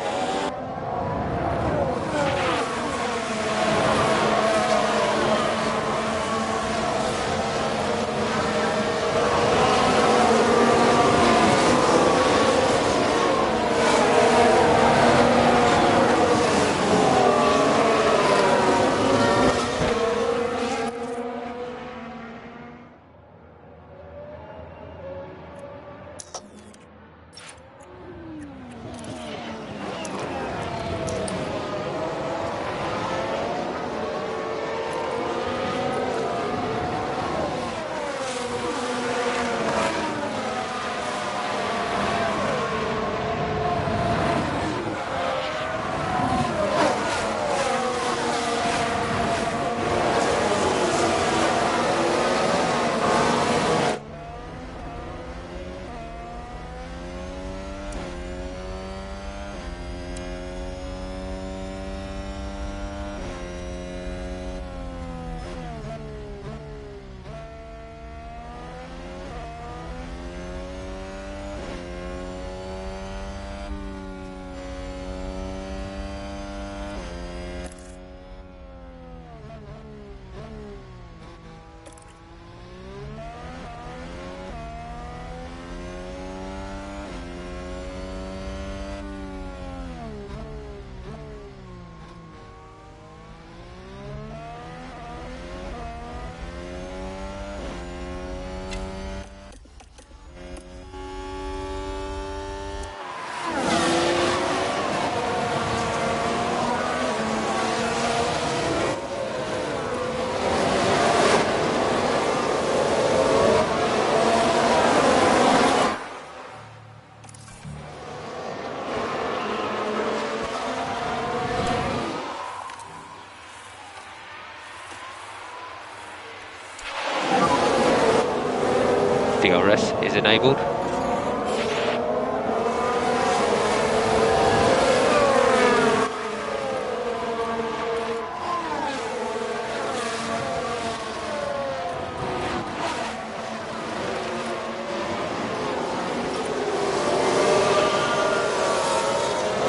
DRS is enabled.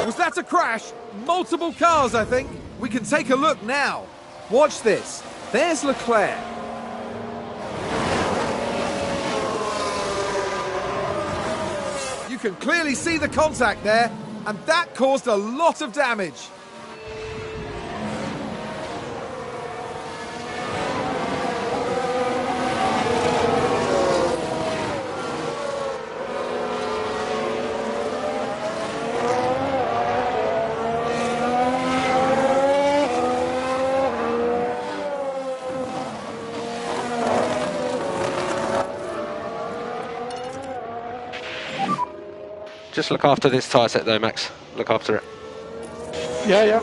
Was that a crash? Multiple cars, I think. We can take a look now. Watch this. There's Leclerc. You can clearly see the contact there, and that caused a lot of damage. Just look after this tyre set though, Max. Look after it. Yeah, yeah.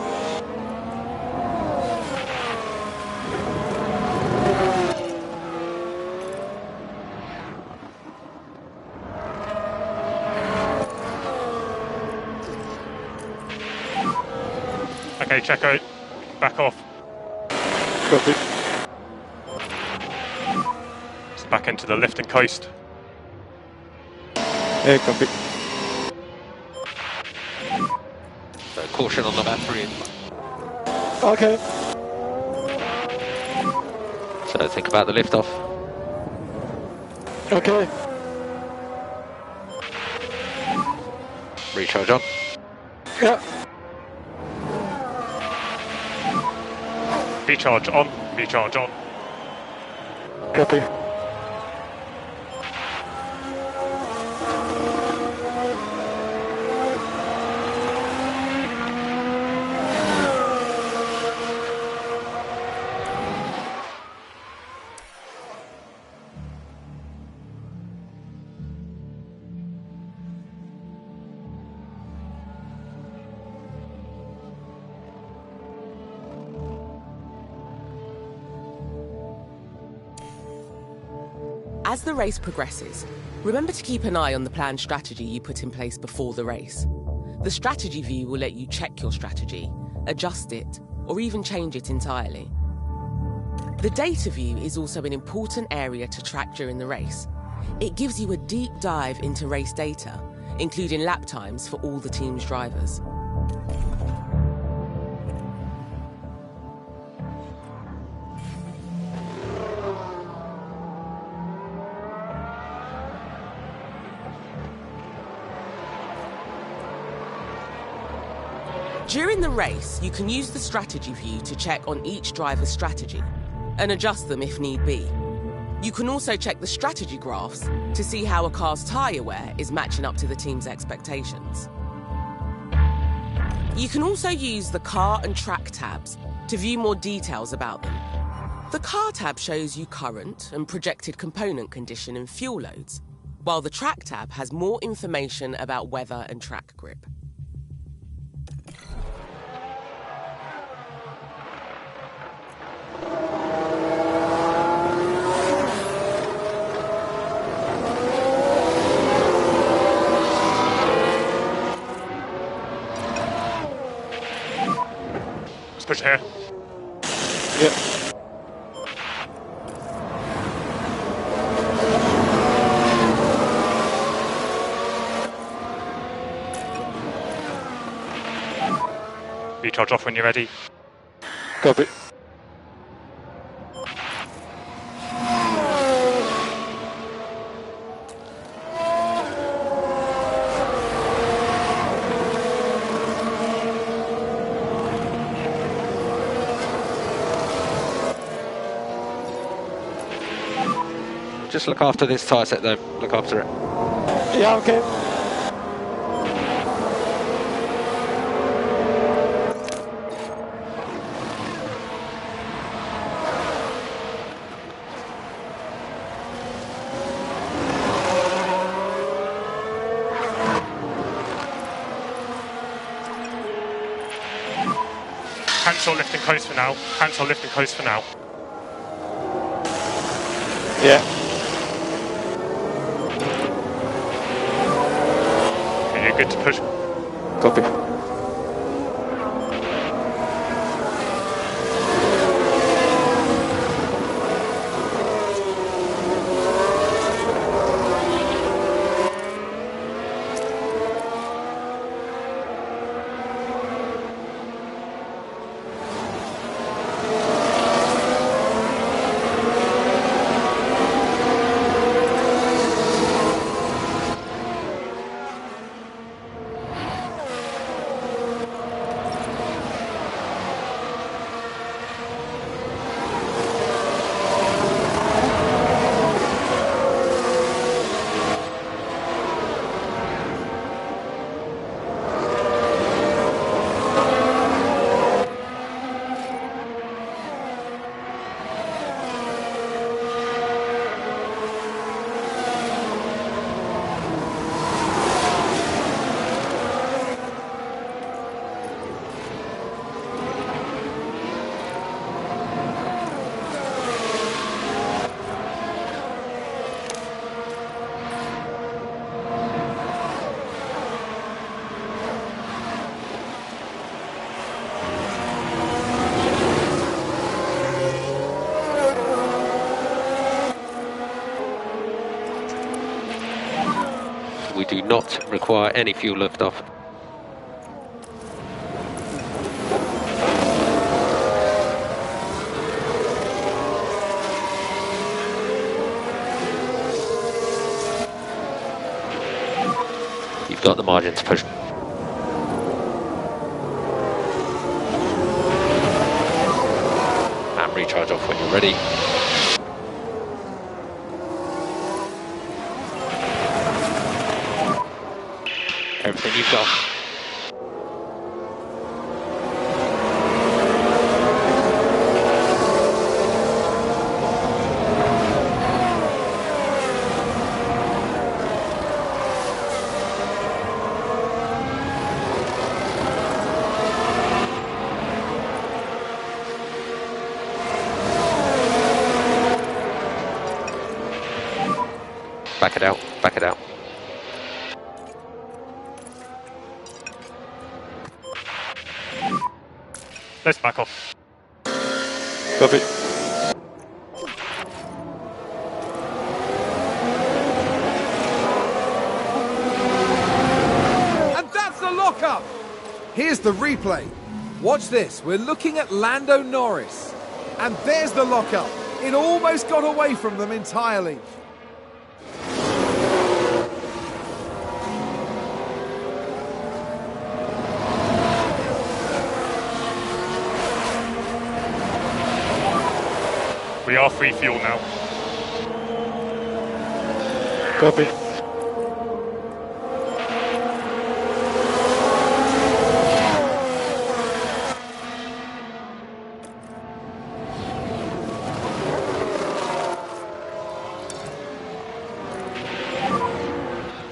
Okay, Checo, back off. Copy. It's back into the lift and coast. Yeah, copy. So caution on the battery. Okay. So think about the lift off. Okay. Recharge on. Yeah. Recharge on, recharge on. Copy. As the race progresses, remember to keep an eye on the planned strategy you put in place before the race. The strategy view will let you check your strategy, adjust it, or even change it entirely. The data view is also an important area to track during the race. It gives you a deep dive into race data, including lap times for all the team's drivers. During the race, you can use the strategy view to check on each driver's strategy and adjust them if need be. You can also check the strategy graphs to see how a car's tyre wear is matching up to the team's expectations. You can also use the car and track tabs to view more details about them. The car tab shows you current and projected component condition and fuel loads, while the track tab has more information about weather and track grip. Push here. Yeah. Recharge off when you're ready. Copy. Just look after this tyre set though. Look after it. Yeah, okay. Cancel lift and coast for now. Cancel lift and coast for now. Yeah. You're good to push. Copy. We do not require any fuel liftoff. You've got the margin to push. And recharge off when you're ready. Everything you've got. Back it out, back it out. Let's back off. Copy. And that's the lockup! Here's the replay. Watch this, we're looking at Lando Norris. And there's the lockup. It almost got away from them entirely. We are free fuel now. Copy.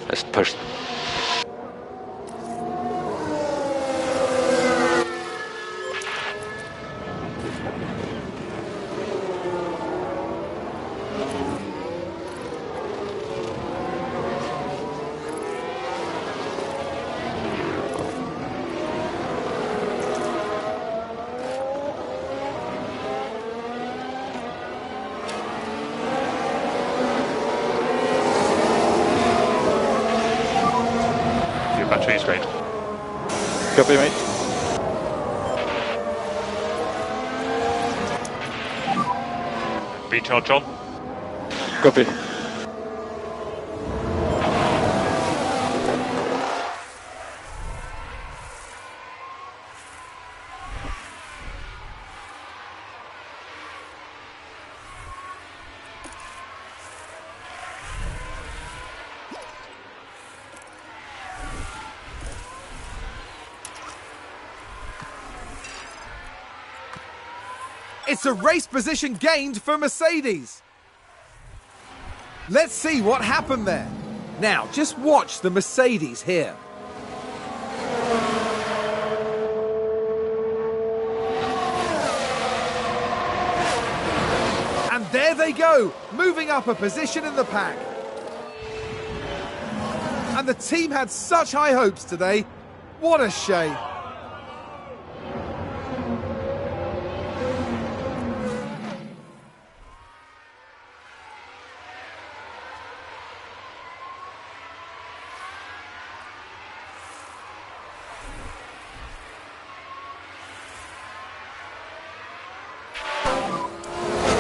Let's push. Battery's great. Copy, mate. Recharge on. Copy. It's a race position gained for Mercedes. Let's see what happened there. Now, just watch the Mercedes here. And there they go, moving up a position in the pack. And the team had such high hopes today. What a shame.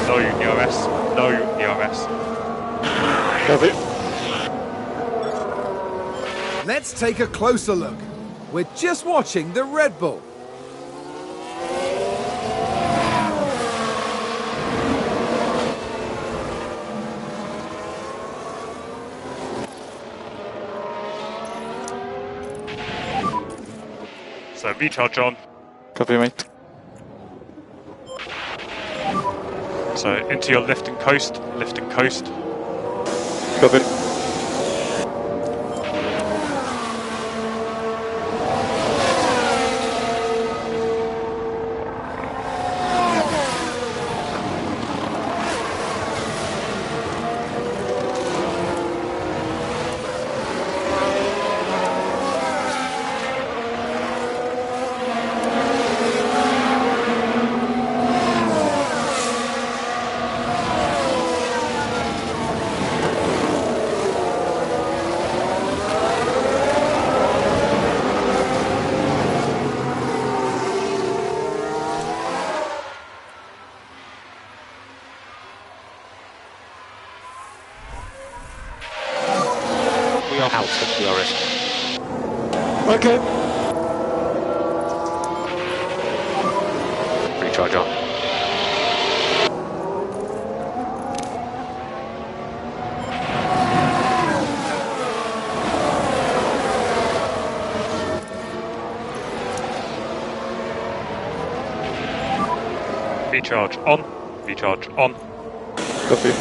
No DRS. No DRS. Copy. Let's take a closer look. We're just watching the Red Bull. So recharge on. Copy, mate. So into your lift and coast. Lift and coast. Copy. We are out of DRS. Okay. Recharge on. Recharge on. Recharge on. Copy.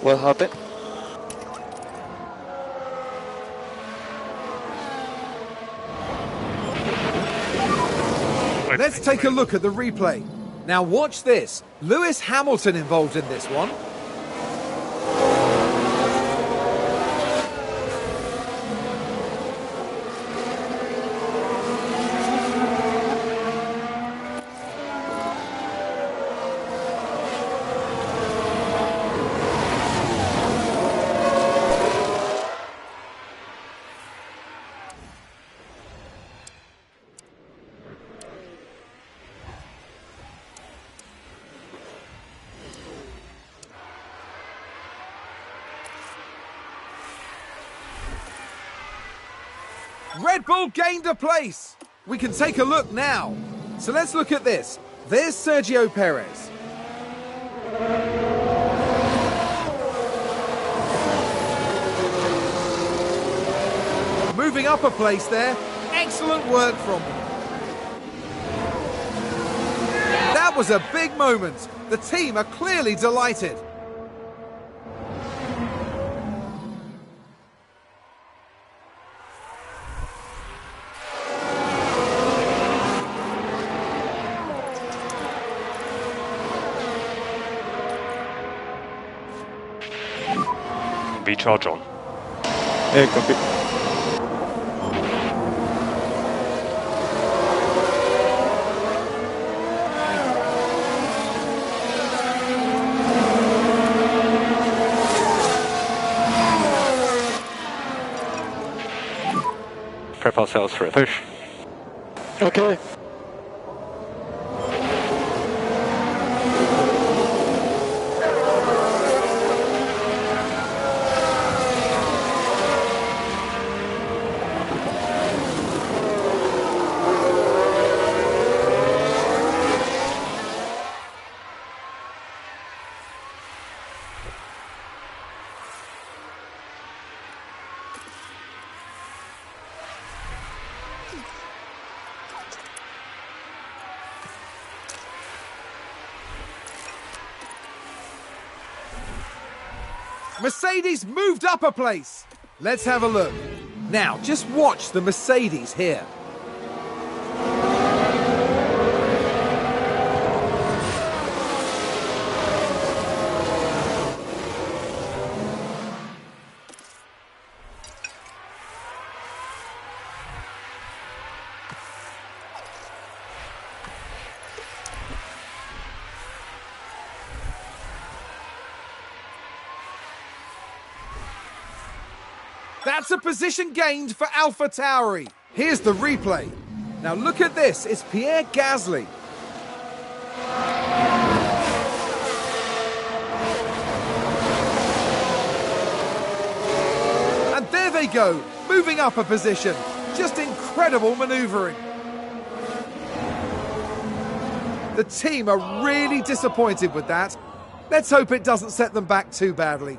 Well, Hobbit. Let's take a look at the replay. Now watch this. Lewis Hamilton involved in this one. Red Bull gained a place. We can take a look now. So let's look at this. There's Sergio Perez. Moving up a place there. Excellent work from them. That was a big moment. The team are clearly delighted. Recharge on. Yeah, copy. Prep ourselves for a push. Okay. Mercedes moved up a place. Let's have a look. Now, just watch the Mercedes here. That's a position gained for AlphaTauri. Here's the replay. Now look at this, it's Pierre Gasly. And there they go, moving up a position. Just incredible manoeuvring. The team are really disappointed with that. Let's hope it doesn't set them back too badly.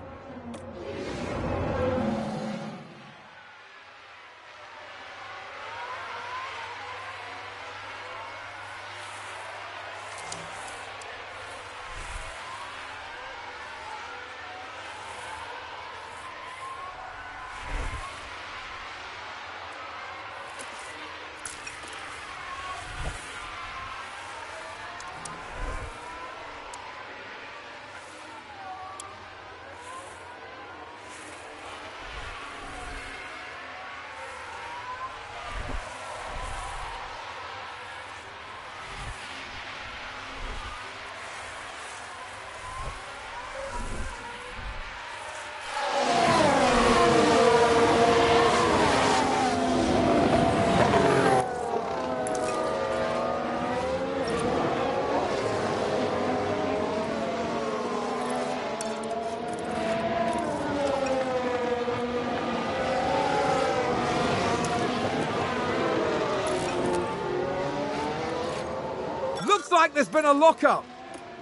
Looks like there's been a lock-up.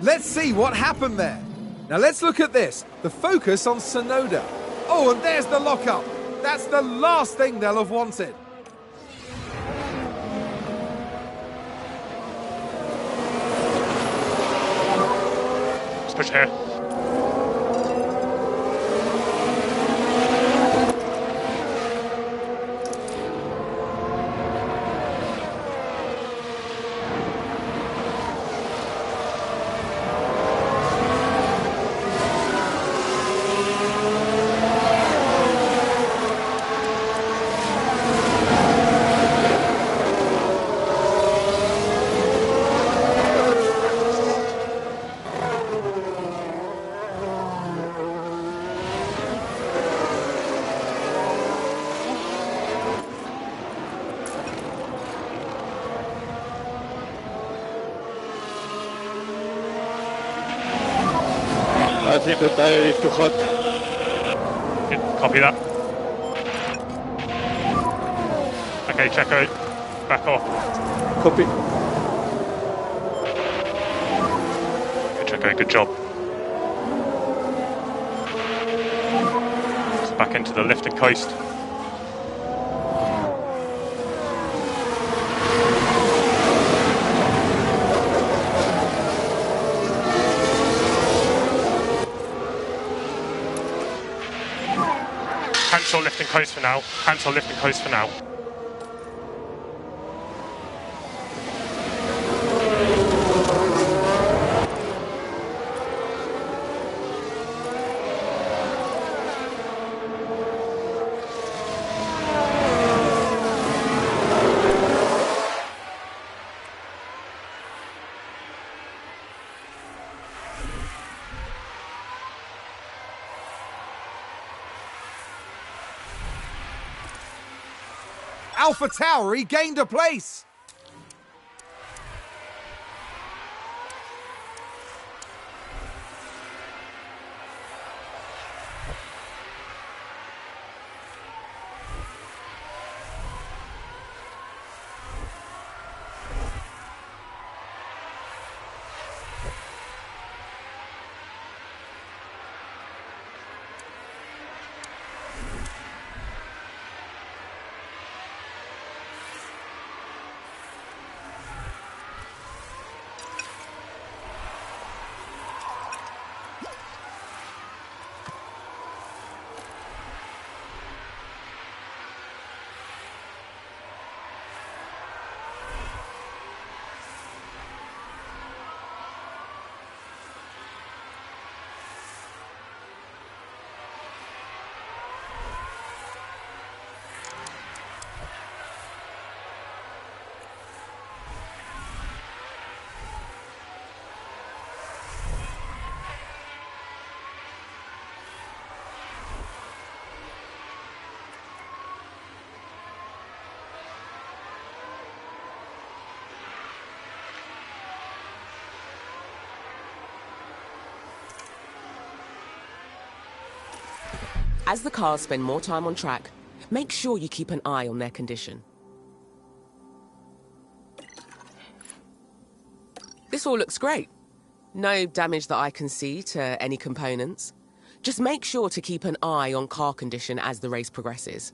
Let's see what happened there. Now let's look at this. The focus on Tsunoda. Oh, and there's the lock-up. That's the last thing they'll have wanted. Let's push here. I think the tire is too hot. Copy that. Okay, Checo, back off. Copy. Good, Checo, good job. It's back into the lift and coast. Cancel lift and coast for now. Cancel lift and coast for now. AlphaTauri gained a place. As the cars spend more time on track, make sure you keep an eye on their condition. This all looks great. No damage that I can see to any components. Just make sure to keep an eye on car condition as the race progresses.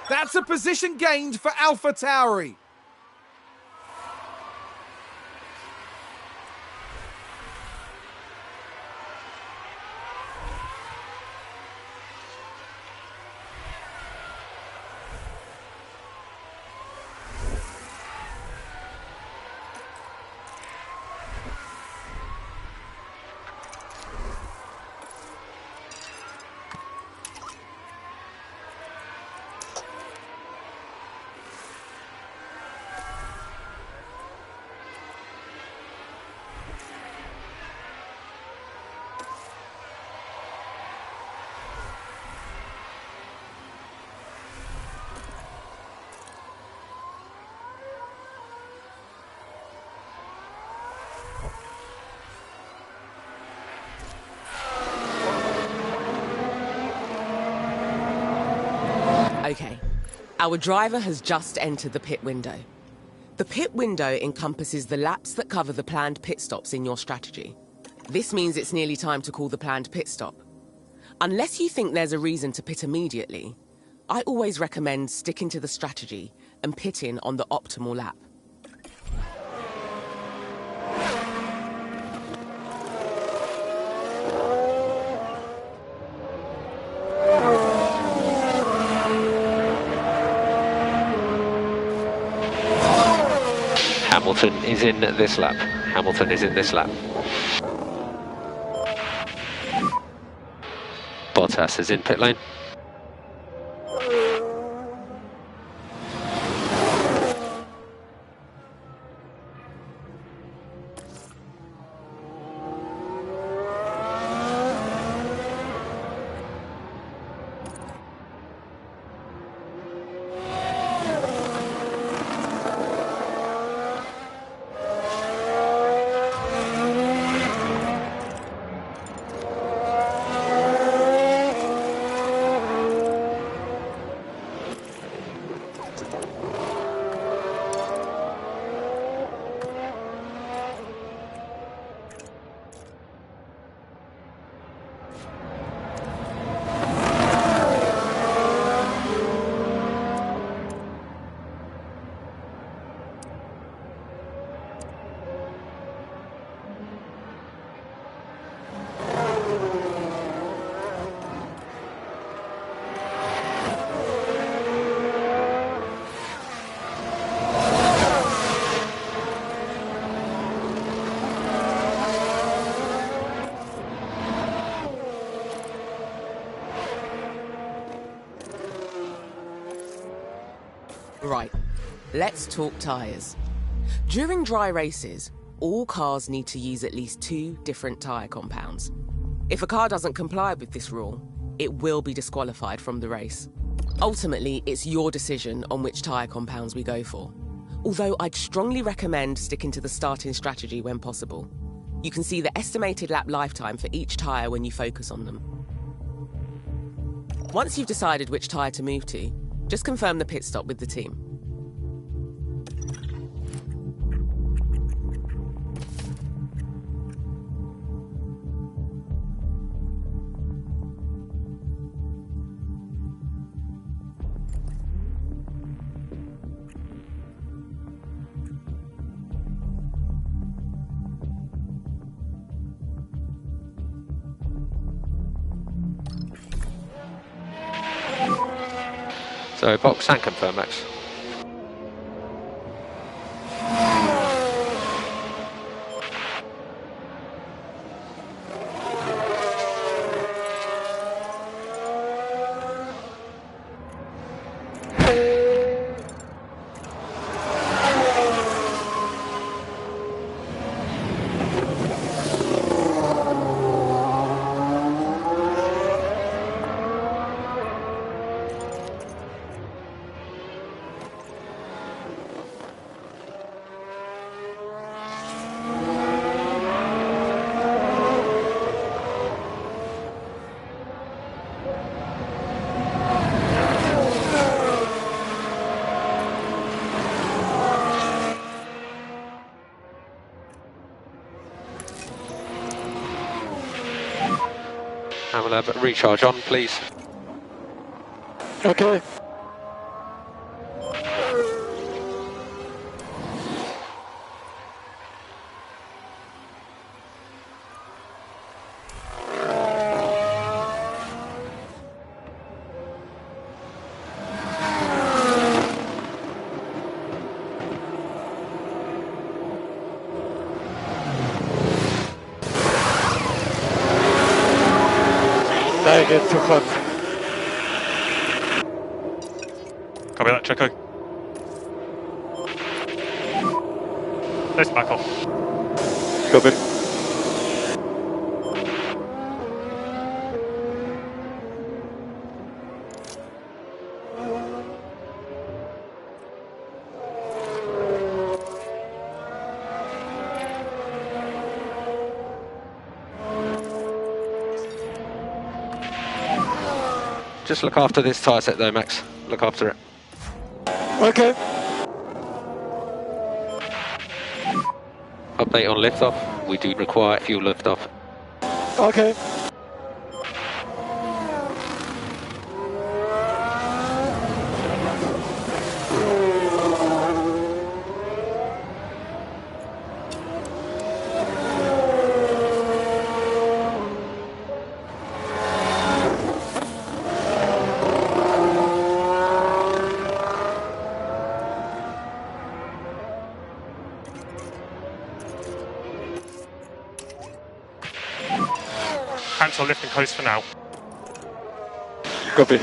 That's a position gained for AlphaTauri. Okay, our driver has just entered the pit window. The pit window encompasses the laps that cover the planned pit stops in your strategy. This means it's nearly time to call the planned pit stop. Unless you think there's a reason to pit immediately, I always recommend sticking to the strategy and pitting on the optimal lap. Hamilton is in this lap. Hamilton is in this lap. Bottas is in pit lane. Right, let's talk tyres. During dry races, all cars need to use at least 2 different tyre compounds. If a car doesn't comply with this rule, it will be disqualified from the race. Ultimately, it's your decision on which tyre compounds we go for. Although I'd strongly recommend sticking to the starting strategy when possible. You can see the estimated lap lifetime for each tyre when you focus on them. Once you've decided which tyre to move to, just confirm the pit stop with the team. So box and confirm, Max. we'll have a recharge on, please. Okay. I get too hot. Copy that, Checo. Let's back off. Copy. Just look after this tyre set though, Max. Look after it. Okay. Update on liftoff. We do require fuel liftoff. Okay. Cancel lift and coast for now. Copy.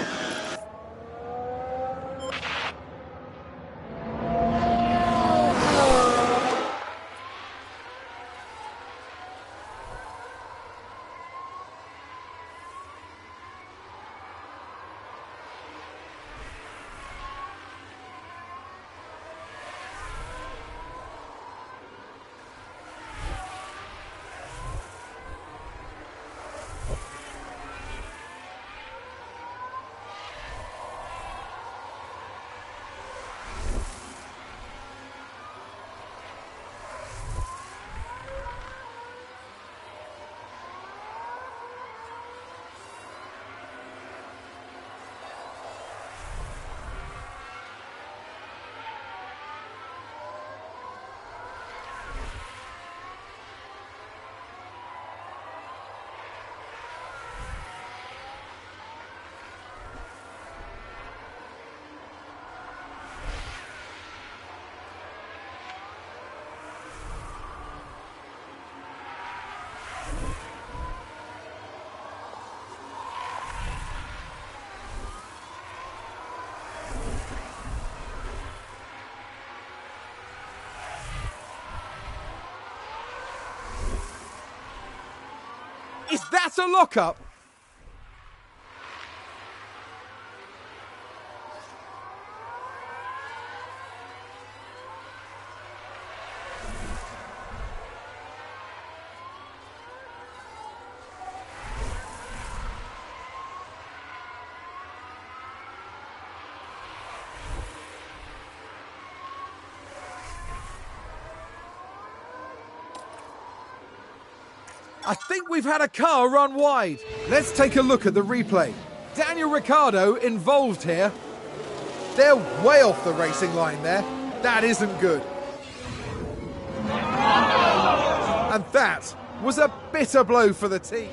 Is that a lockup? I think we've had a car run wide. Let's take a look at the replay. Daniel Ricciardo involved here. They're way off the racing line there. That isn't good. And that was a bitter blow for the team.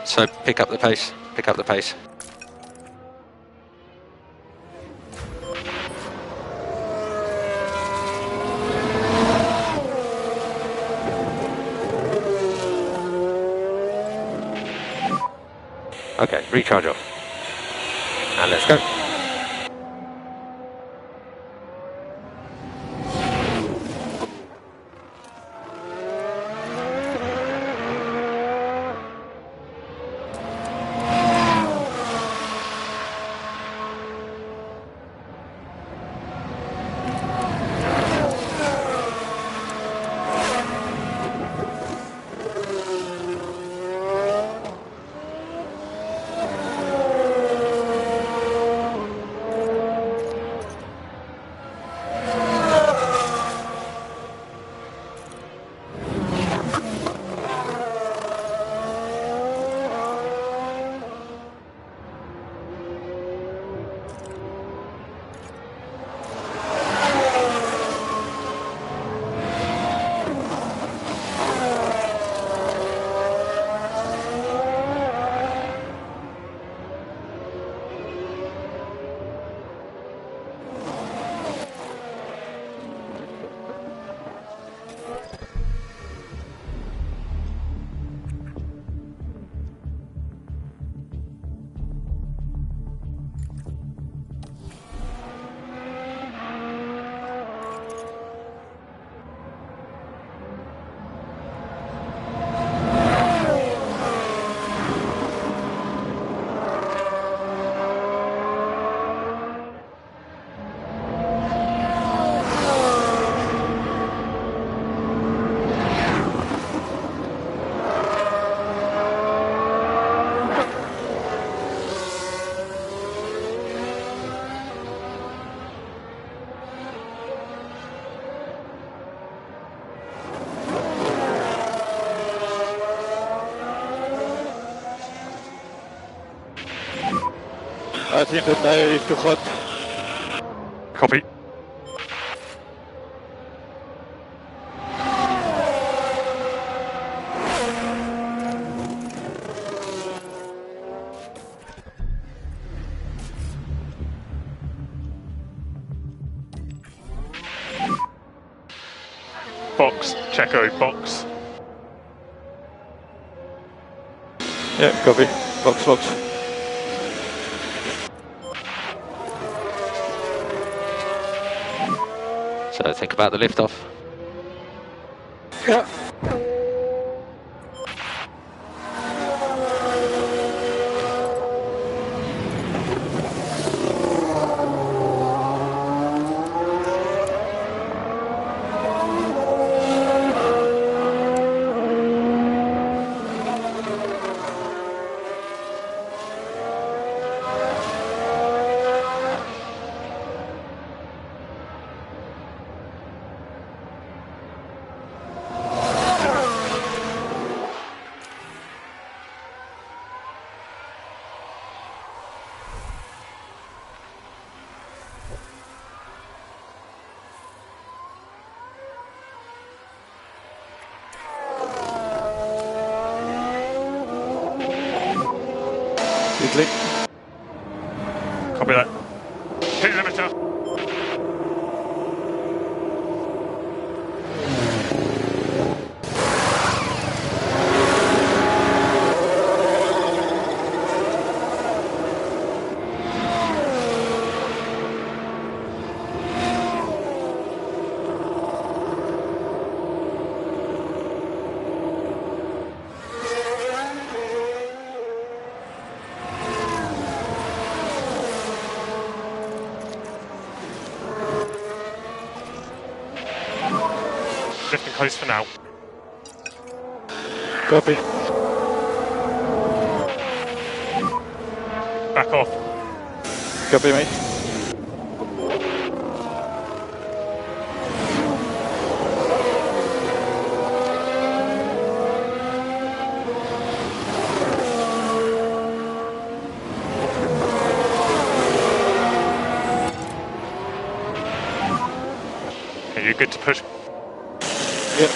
So pick up the pace, pick up the pace. Okay, recharge off. And let's go. I think the tire is too hot. Copy. Box, Checo, box. Yeah, copy. Box, box. So think about the lift off. Yeah. Quickly. Copy that. Hit limiter. Lifting coast for now. Copy. Back off. Copy, mate. Okay, you're good to push. Yeah.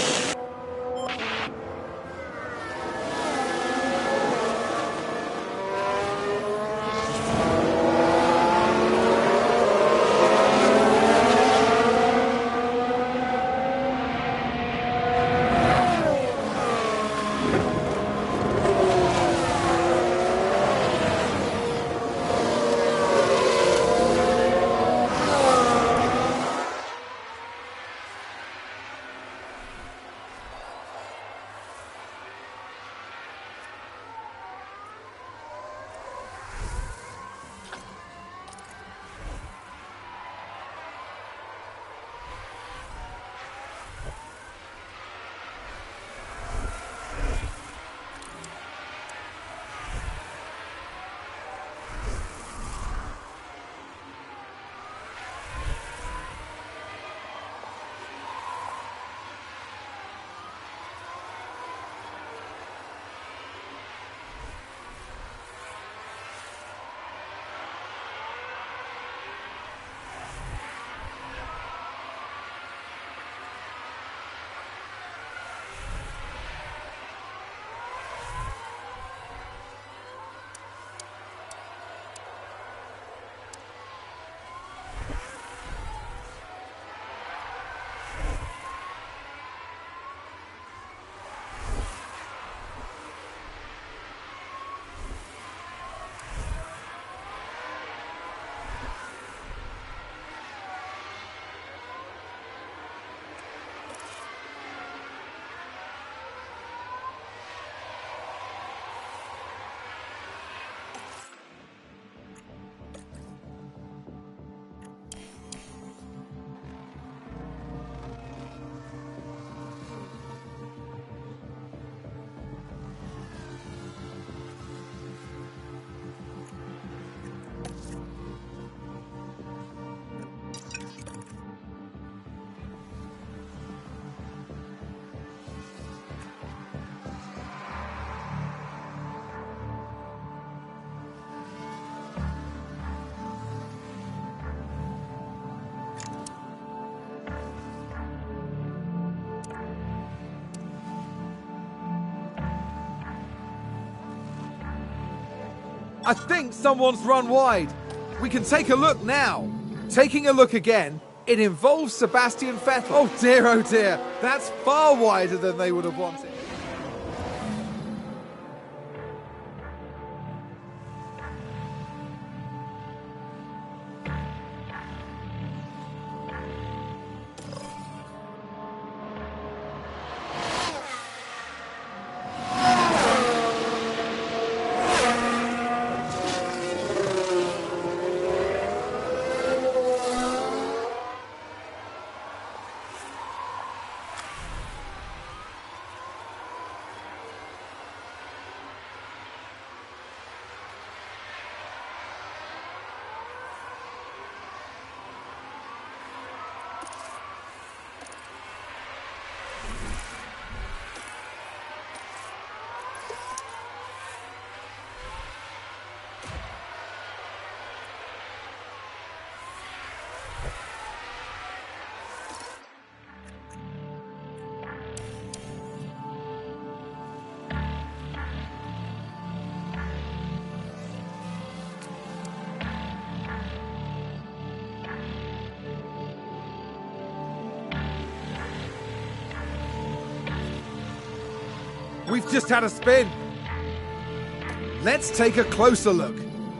I think someone's run wide. We can take a look now. Taking a look again, it involves Sebastian Vettel. Oh dear, that's far wider than they would have wanted. We've just had a spin. Let's take a closer look.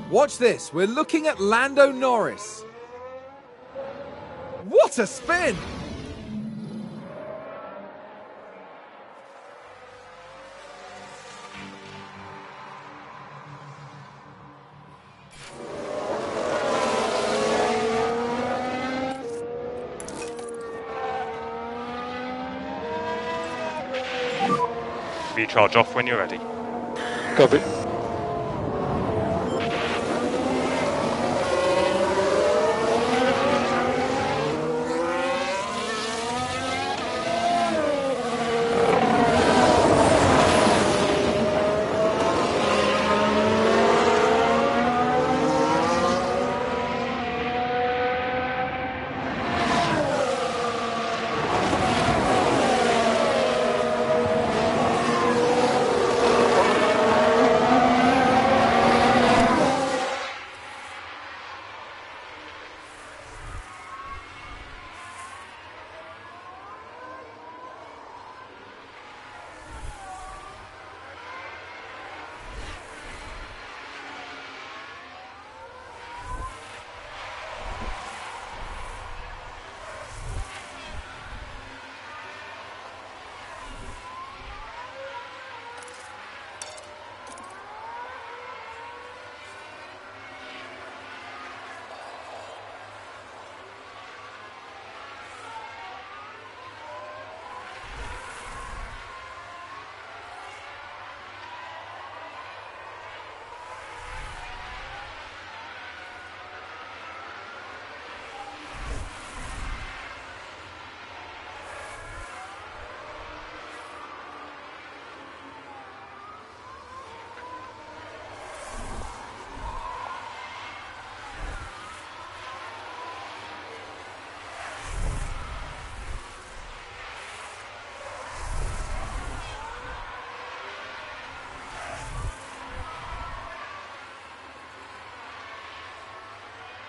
Watch this, we're looking at Lando Norris. What a spin! Recharge off when you're ready. Copy.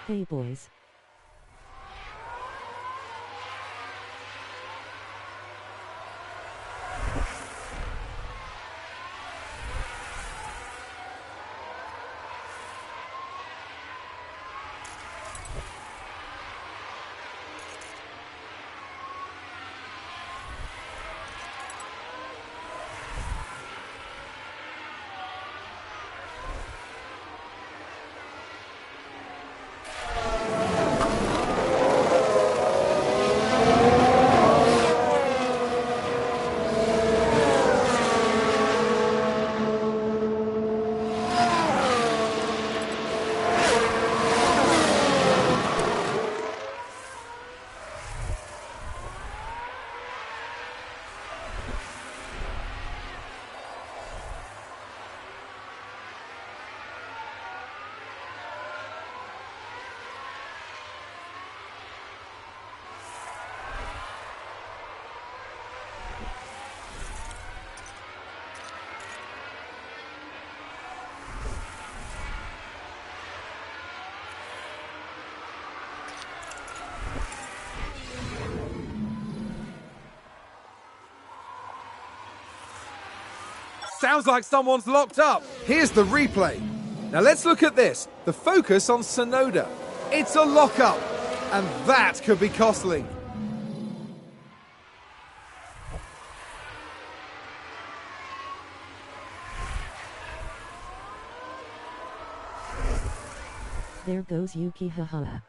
Hey boys. Sounds like someone's locked up. Here's the replay. Now let's look at this. The focus on Tsunoda. It's a lockup, and that could be costly. There goes Yuki Haha.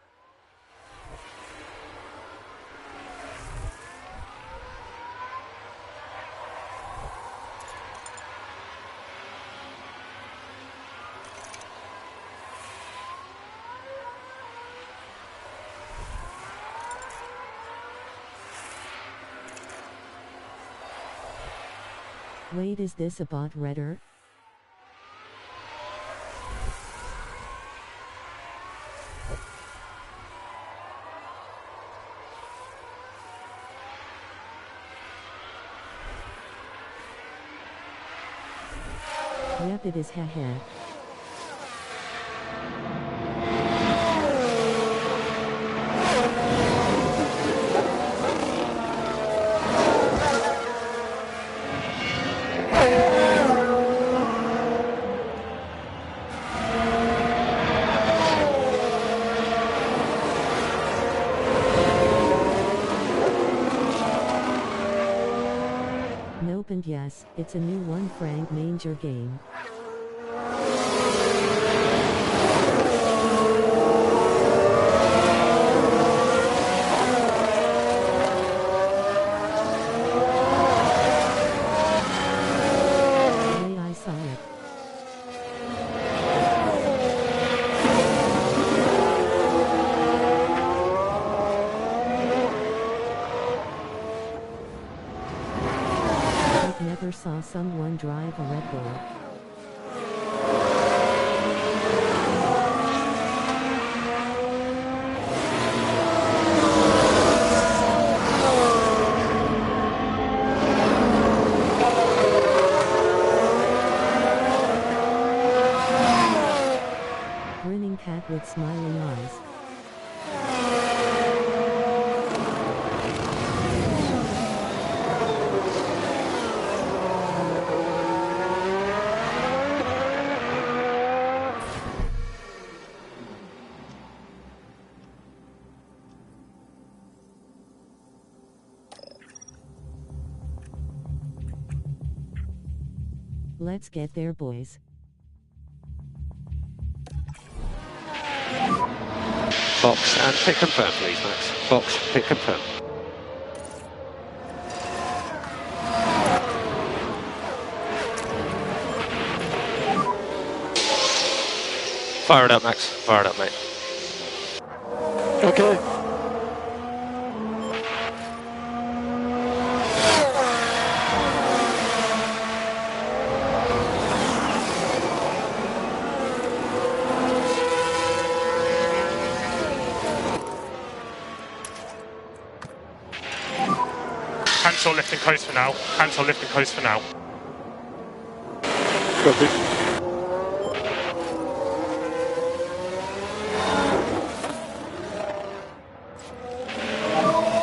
Wait, is this a bot redder? Yep, it is, haha. Nope, and yes, it's a new one Frank Manger game. Hey, I saw it. I've never saw someone drive a Red Bull. Grinning cat with smiling eyes. Let's get there, boys. Box and pick confirm, please, Max. Box, pick confirm. Fire it up, Max. Fire it up, mate. Okay. Cancel lift and coast for now. Cancel lift and coast for now. Copy.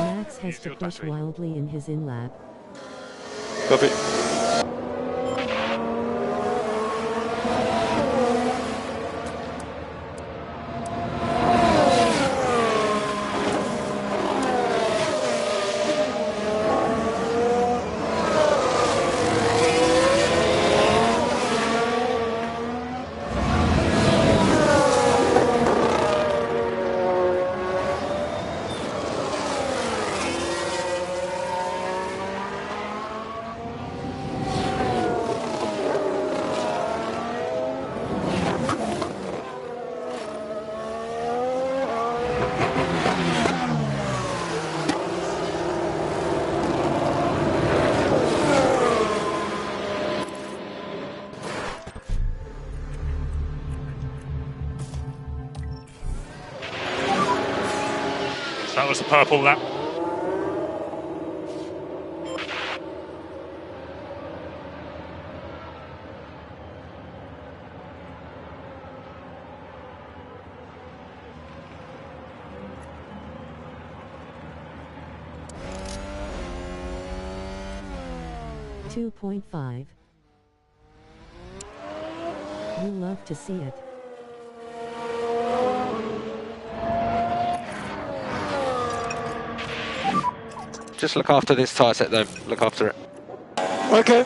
Max has to push wildly in his in-lap. Copy. That was a purple lap. $2.5 You love to see it. Just look after this tyre set though, look after it. Okay.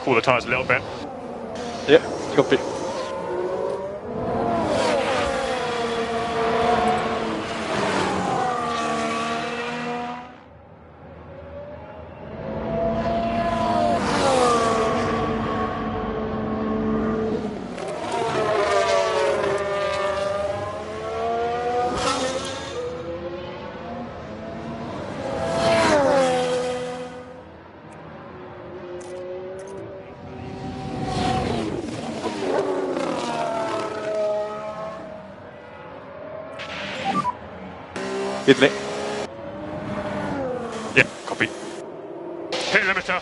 Cool the tyres a little bit. Yeah, copy. Hit me. Yeah, copy. Hit limiter.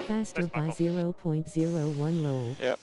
Faster by 0.01 lol. Yeah.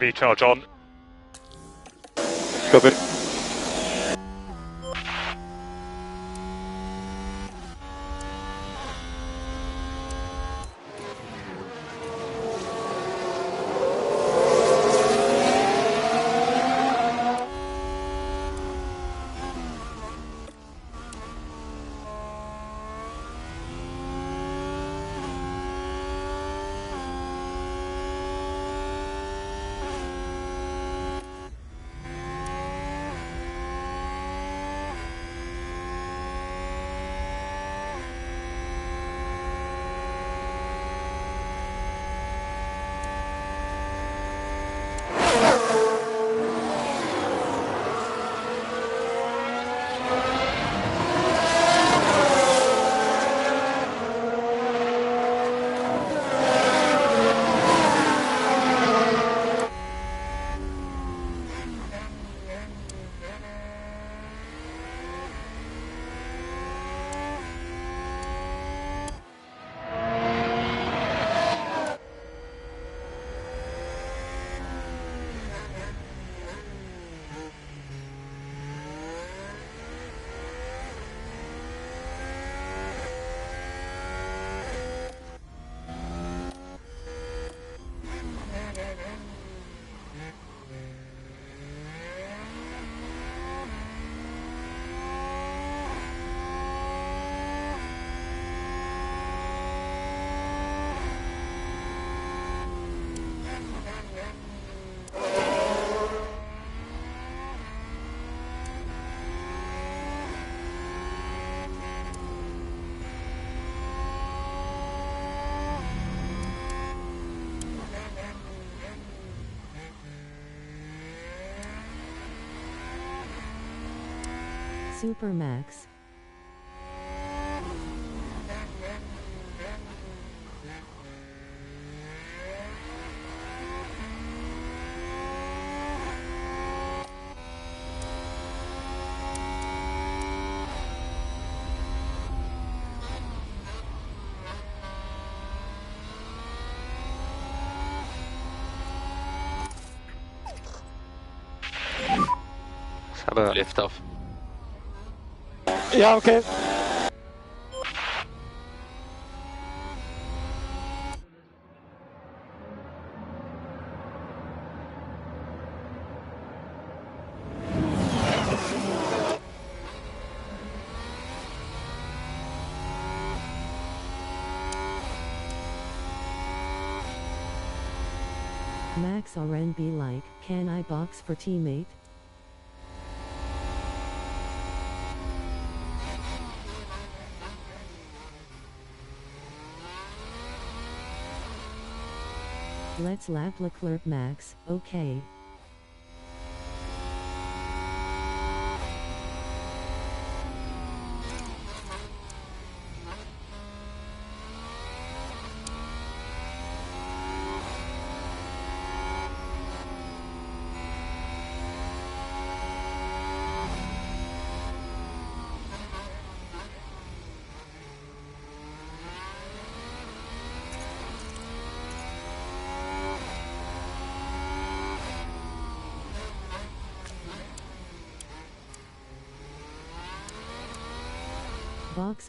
Recharge on. Copy. Super Max. Let's have a lift off. Yeah, okay. Max RN be like, can I box for teammate? Let's lap Leclerc Max, okay.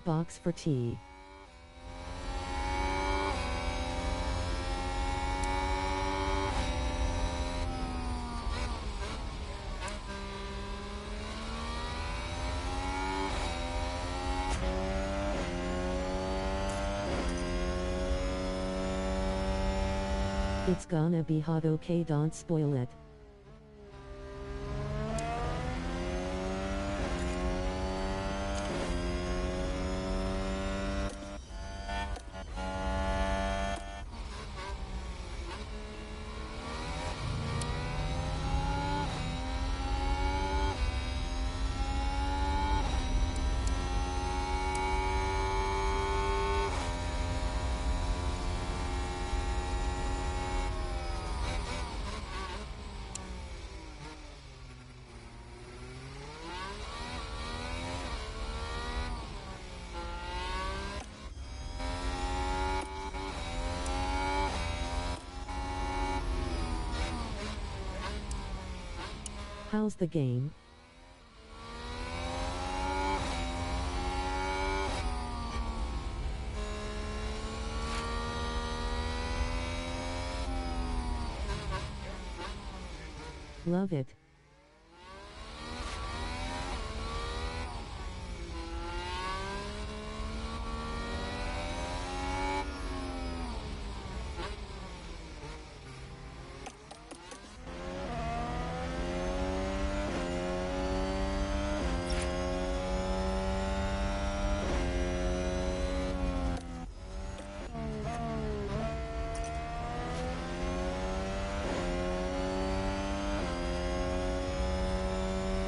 Box for T. It's gonna be hot, okay, don't spoil it. How's the game? Love it.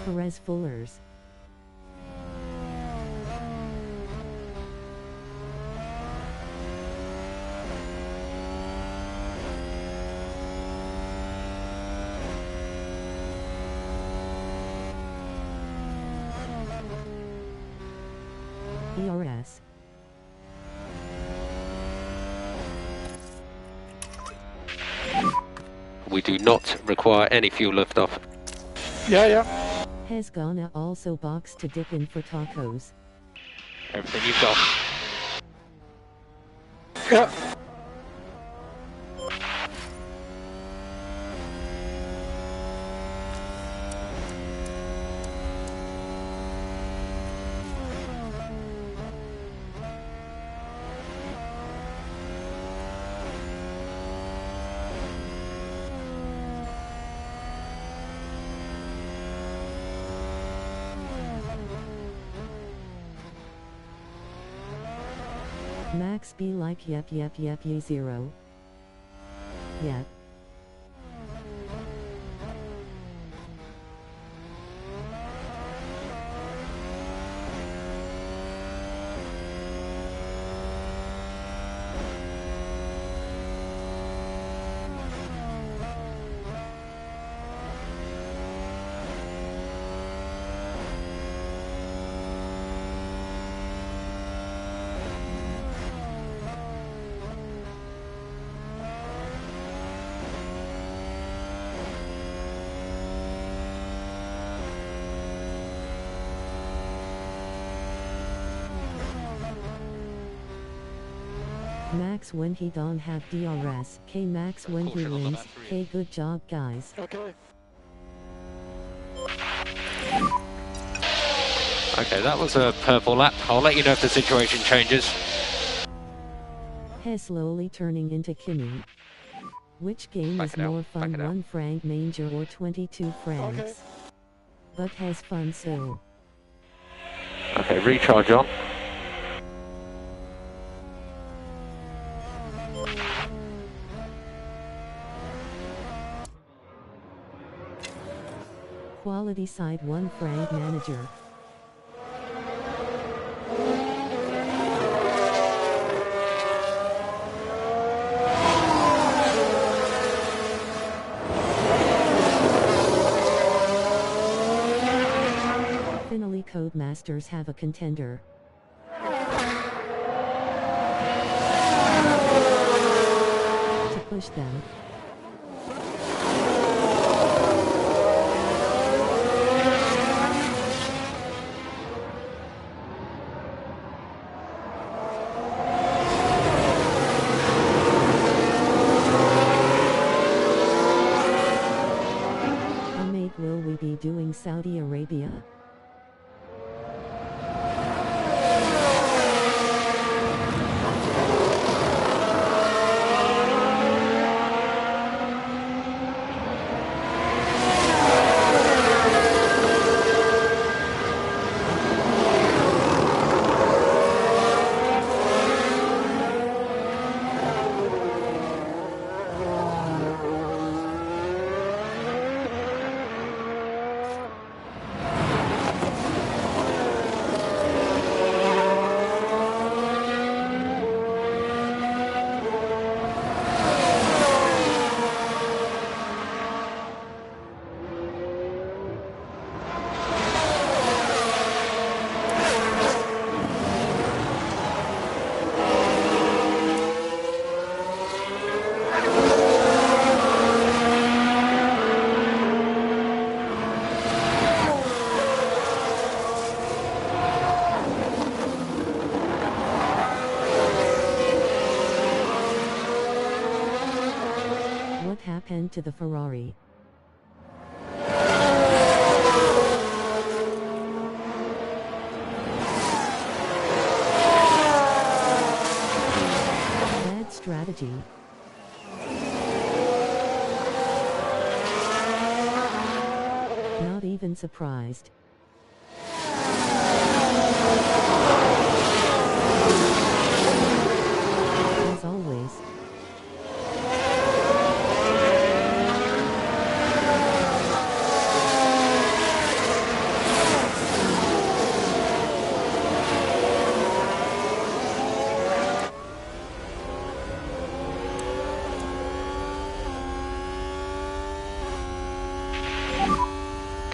Perez Fullers. ERS. We do not require any fuel liftoff. Yeah, yeah. Has gonna also box to dip in for tacos. Everything you've got. Yeah. Max be like yep ye zero. Yep. Max when he don't have DRS. K Max when he Caution on the wins. battery. K good job guys. Okay. Okay, that was a purple lap. I'll let you know if the situation changes. He slowly turning into Kimi. Which game Back is it out, more fun, back it out. 1 franc manger or 22 francs? Okay. But has fun so. Okay, recharge on. Quality side 1 franc manager. Finally Codemasters have a contender. To push them. How mate will we be doing Saudi Arabia? What happened to the Ferrari? Bad strategy. Not even surprised. As always.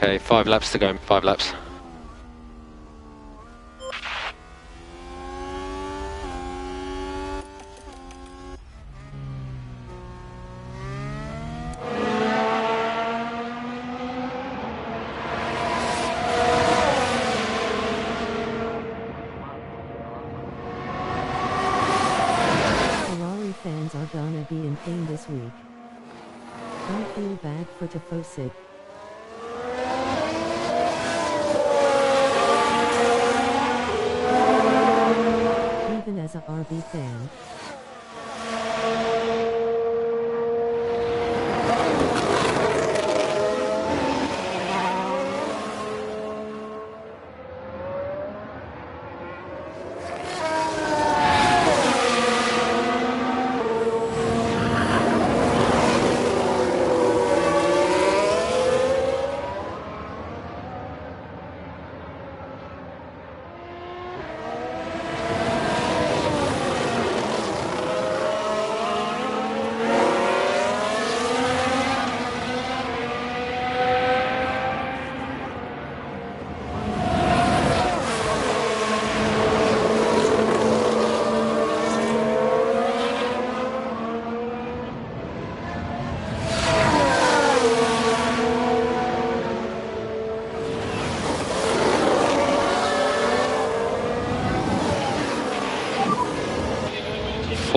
Okay, 5 laps to go, 5 laps. Ferrari fans are gonna be in pain this week. Don't feel bad for Tifosi. Even as a RB fan.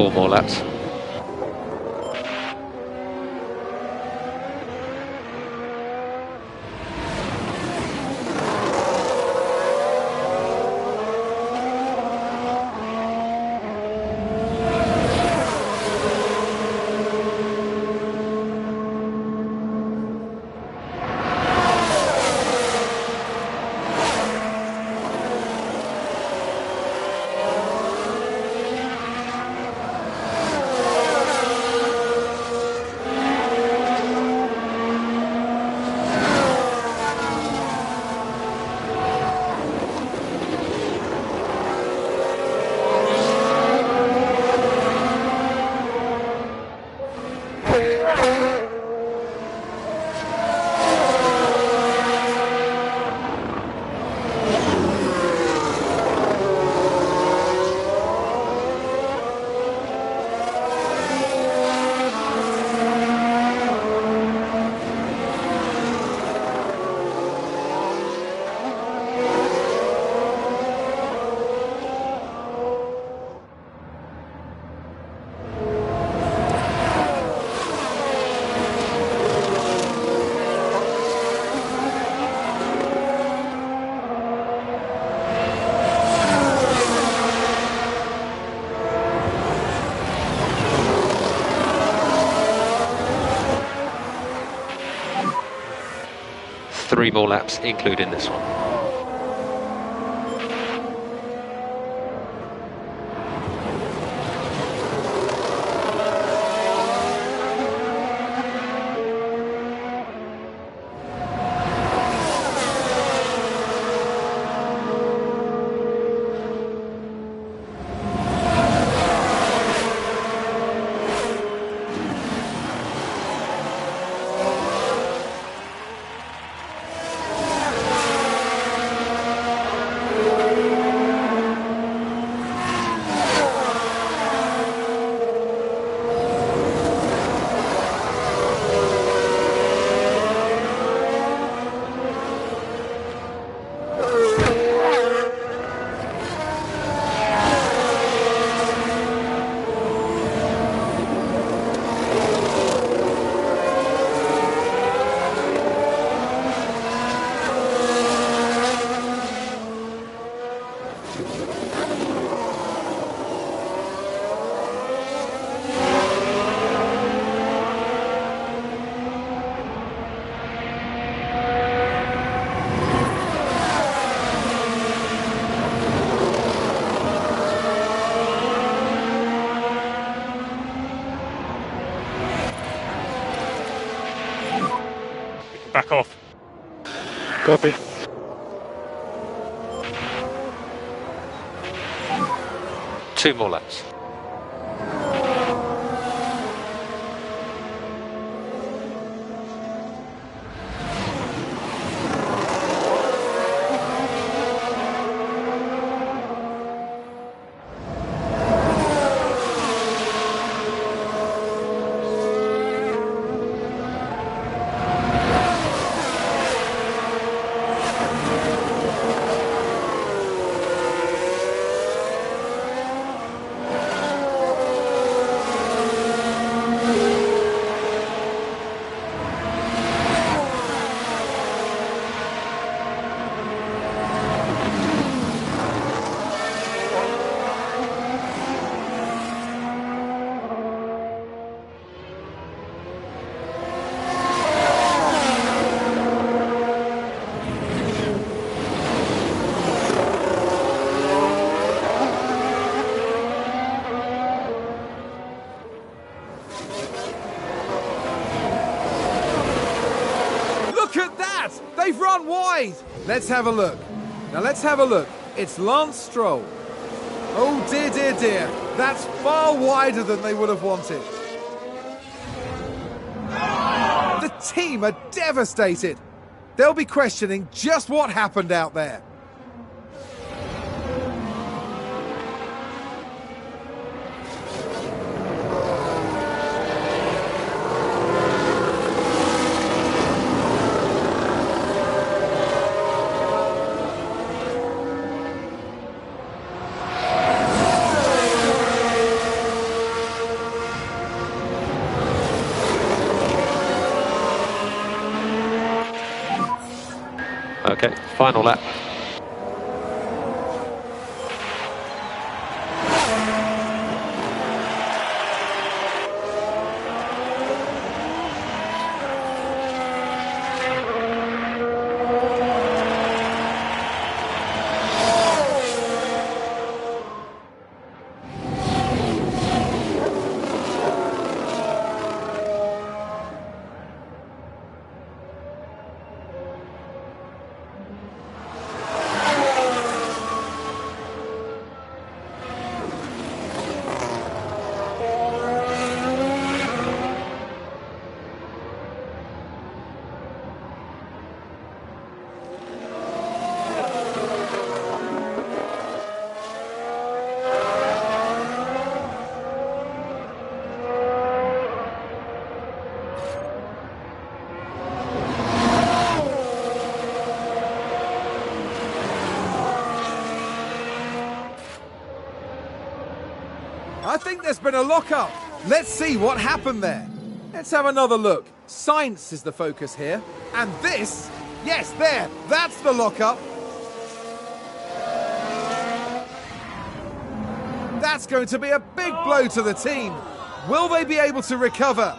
4 more laps. Three more laps, including this one. Back off. Copy. Two more laps. Look at that! They've run wide! Let's have a look. Now let's have a look. It's Lance Stroll. Oh dear, dear, dear. That's far wider than they would have wanted. The team are devastated. They'll be questioning just what happened out there. Okay, final lap. I think there's been a lock-up. Let's see what happened there. Let's have another look. Science is the focus here. And this, yes, there, that's the lock-up. That's going to be a big blow to the team. Will they be able to recover?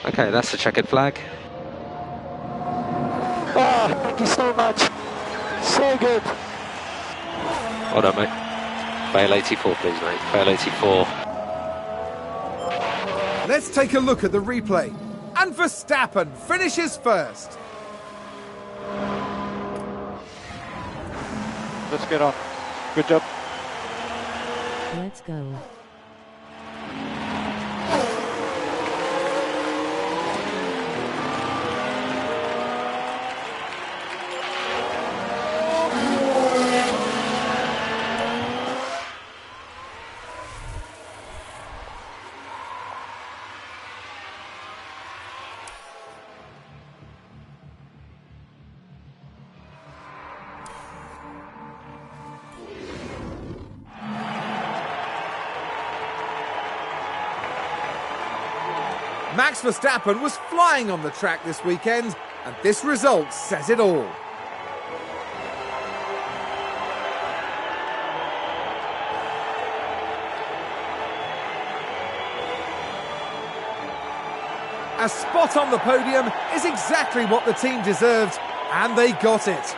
Okay, that's the checkered flag. Ah, thank you so much. So good. Well done, mate. Fail 84, please, mate. Fail 84. Let's take a look at the replay. And Verstappen finishes first. Let's get on. Good job. Let's go. Max Verstappen was flying on the track this weekend, and this result says it all. A spot on the podium is exactly what the team deserved, and they got it.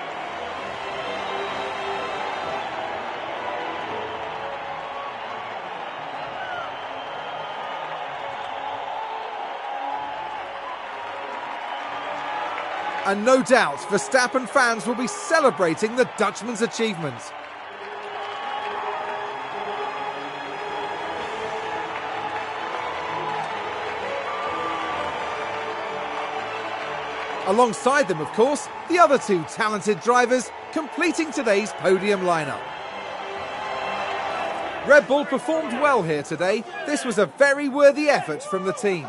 And no doubt, Verstappen fans will be celebrating the Dutchman's achievement. Alongside them, of course, the other two talented drivers completing today's podium lineup. Red Bull performed well here today. This was a very worthy effort from the team.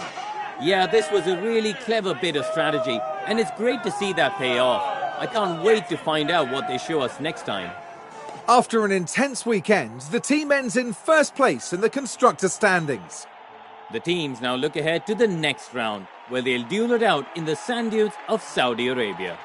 Yeah, this was a really clever bit of strategy, and it's great to see that pay off. I can't wait to find out what they show us next time. After an intense weekend, the team ends in first place in the constructor standings. The teams now look ahead to the next round, where they'll duel it out in the sand dunes of Saudi Arabia.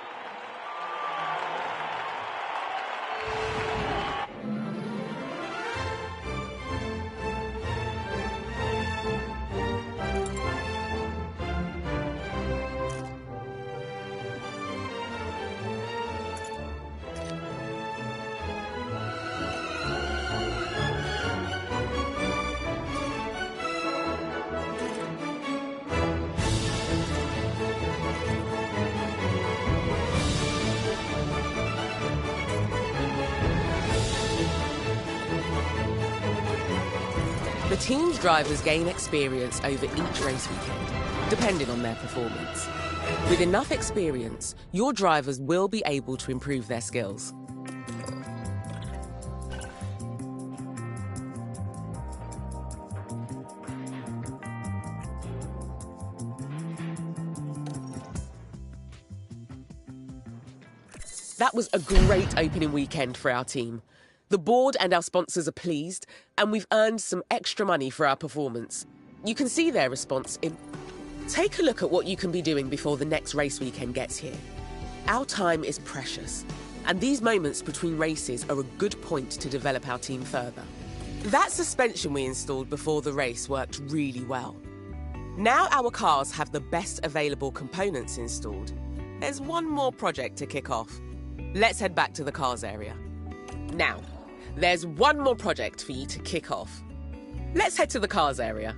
The team's drivers gain experience over each race weekend, depending on their performance. With enough experience, your drivers will be able to improve their skills. That was a great opening weekend for our team. The board and our sponsors are pleased, and we've earned some extra money for our performance. You can see their response in... Take a look at what you can be doing before the next race weekend gets here. Our time is precious, and these moments between races are a good point to develop our team further. That suspension we installed before the race worked really well. Now our cars have the best available components installed. There's one more project to kick off. Let's head back to the cars area. Now, there's one more project for you to kick off. Let's head to the cars area.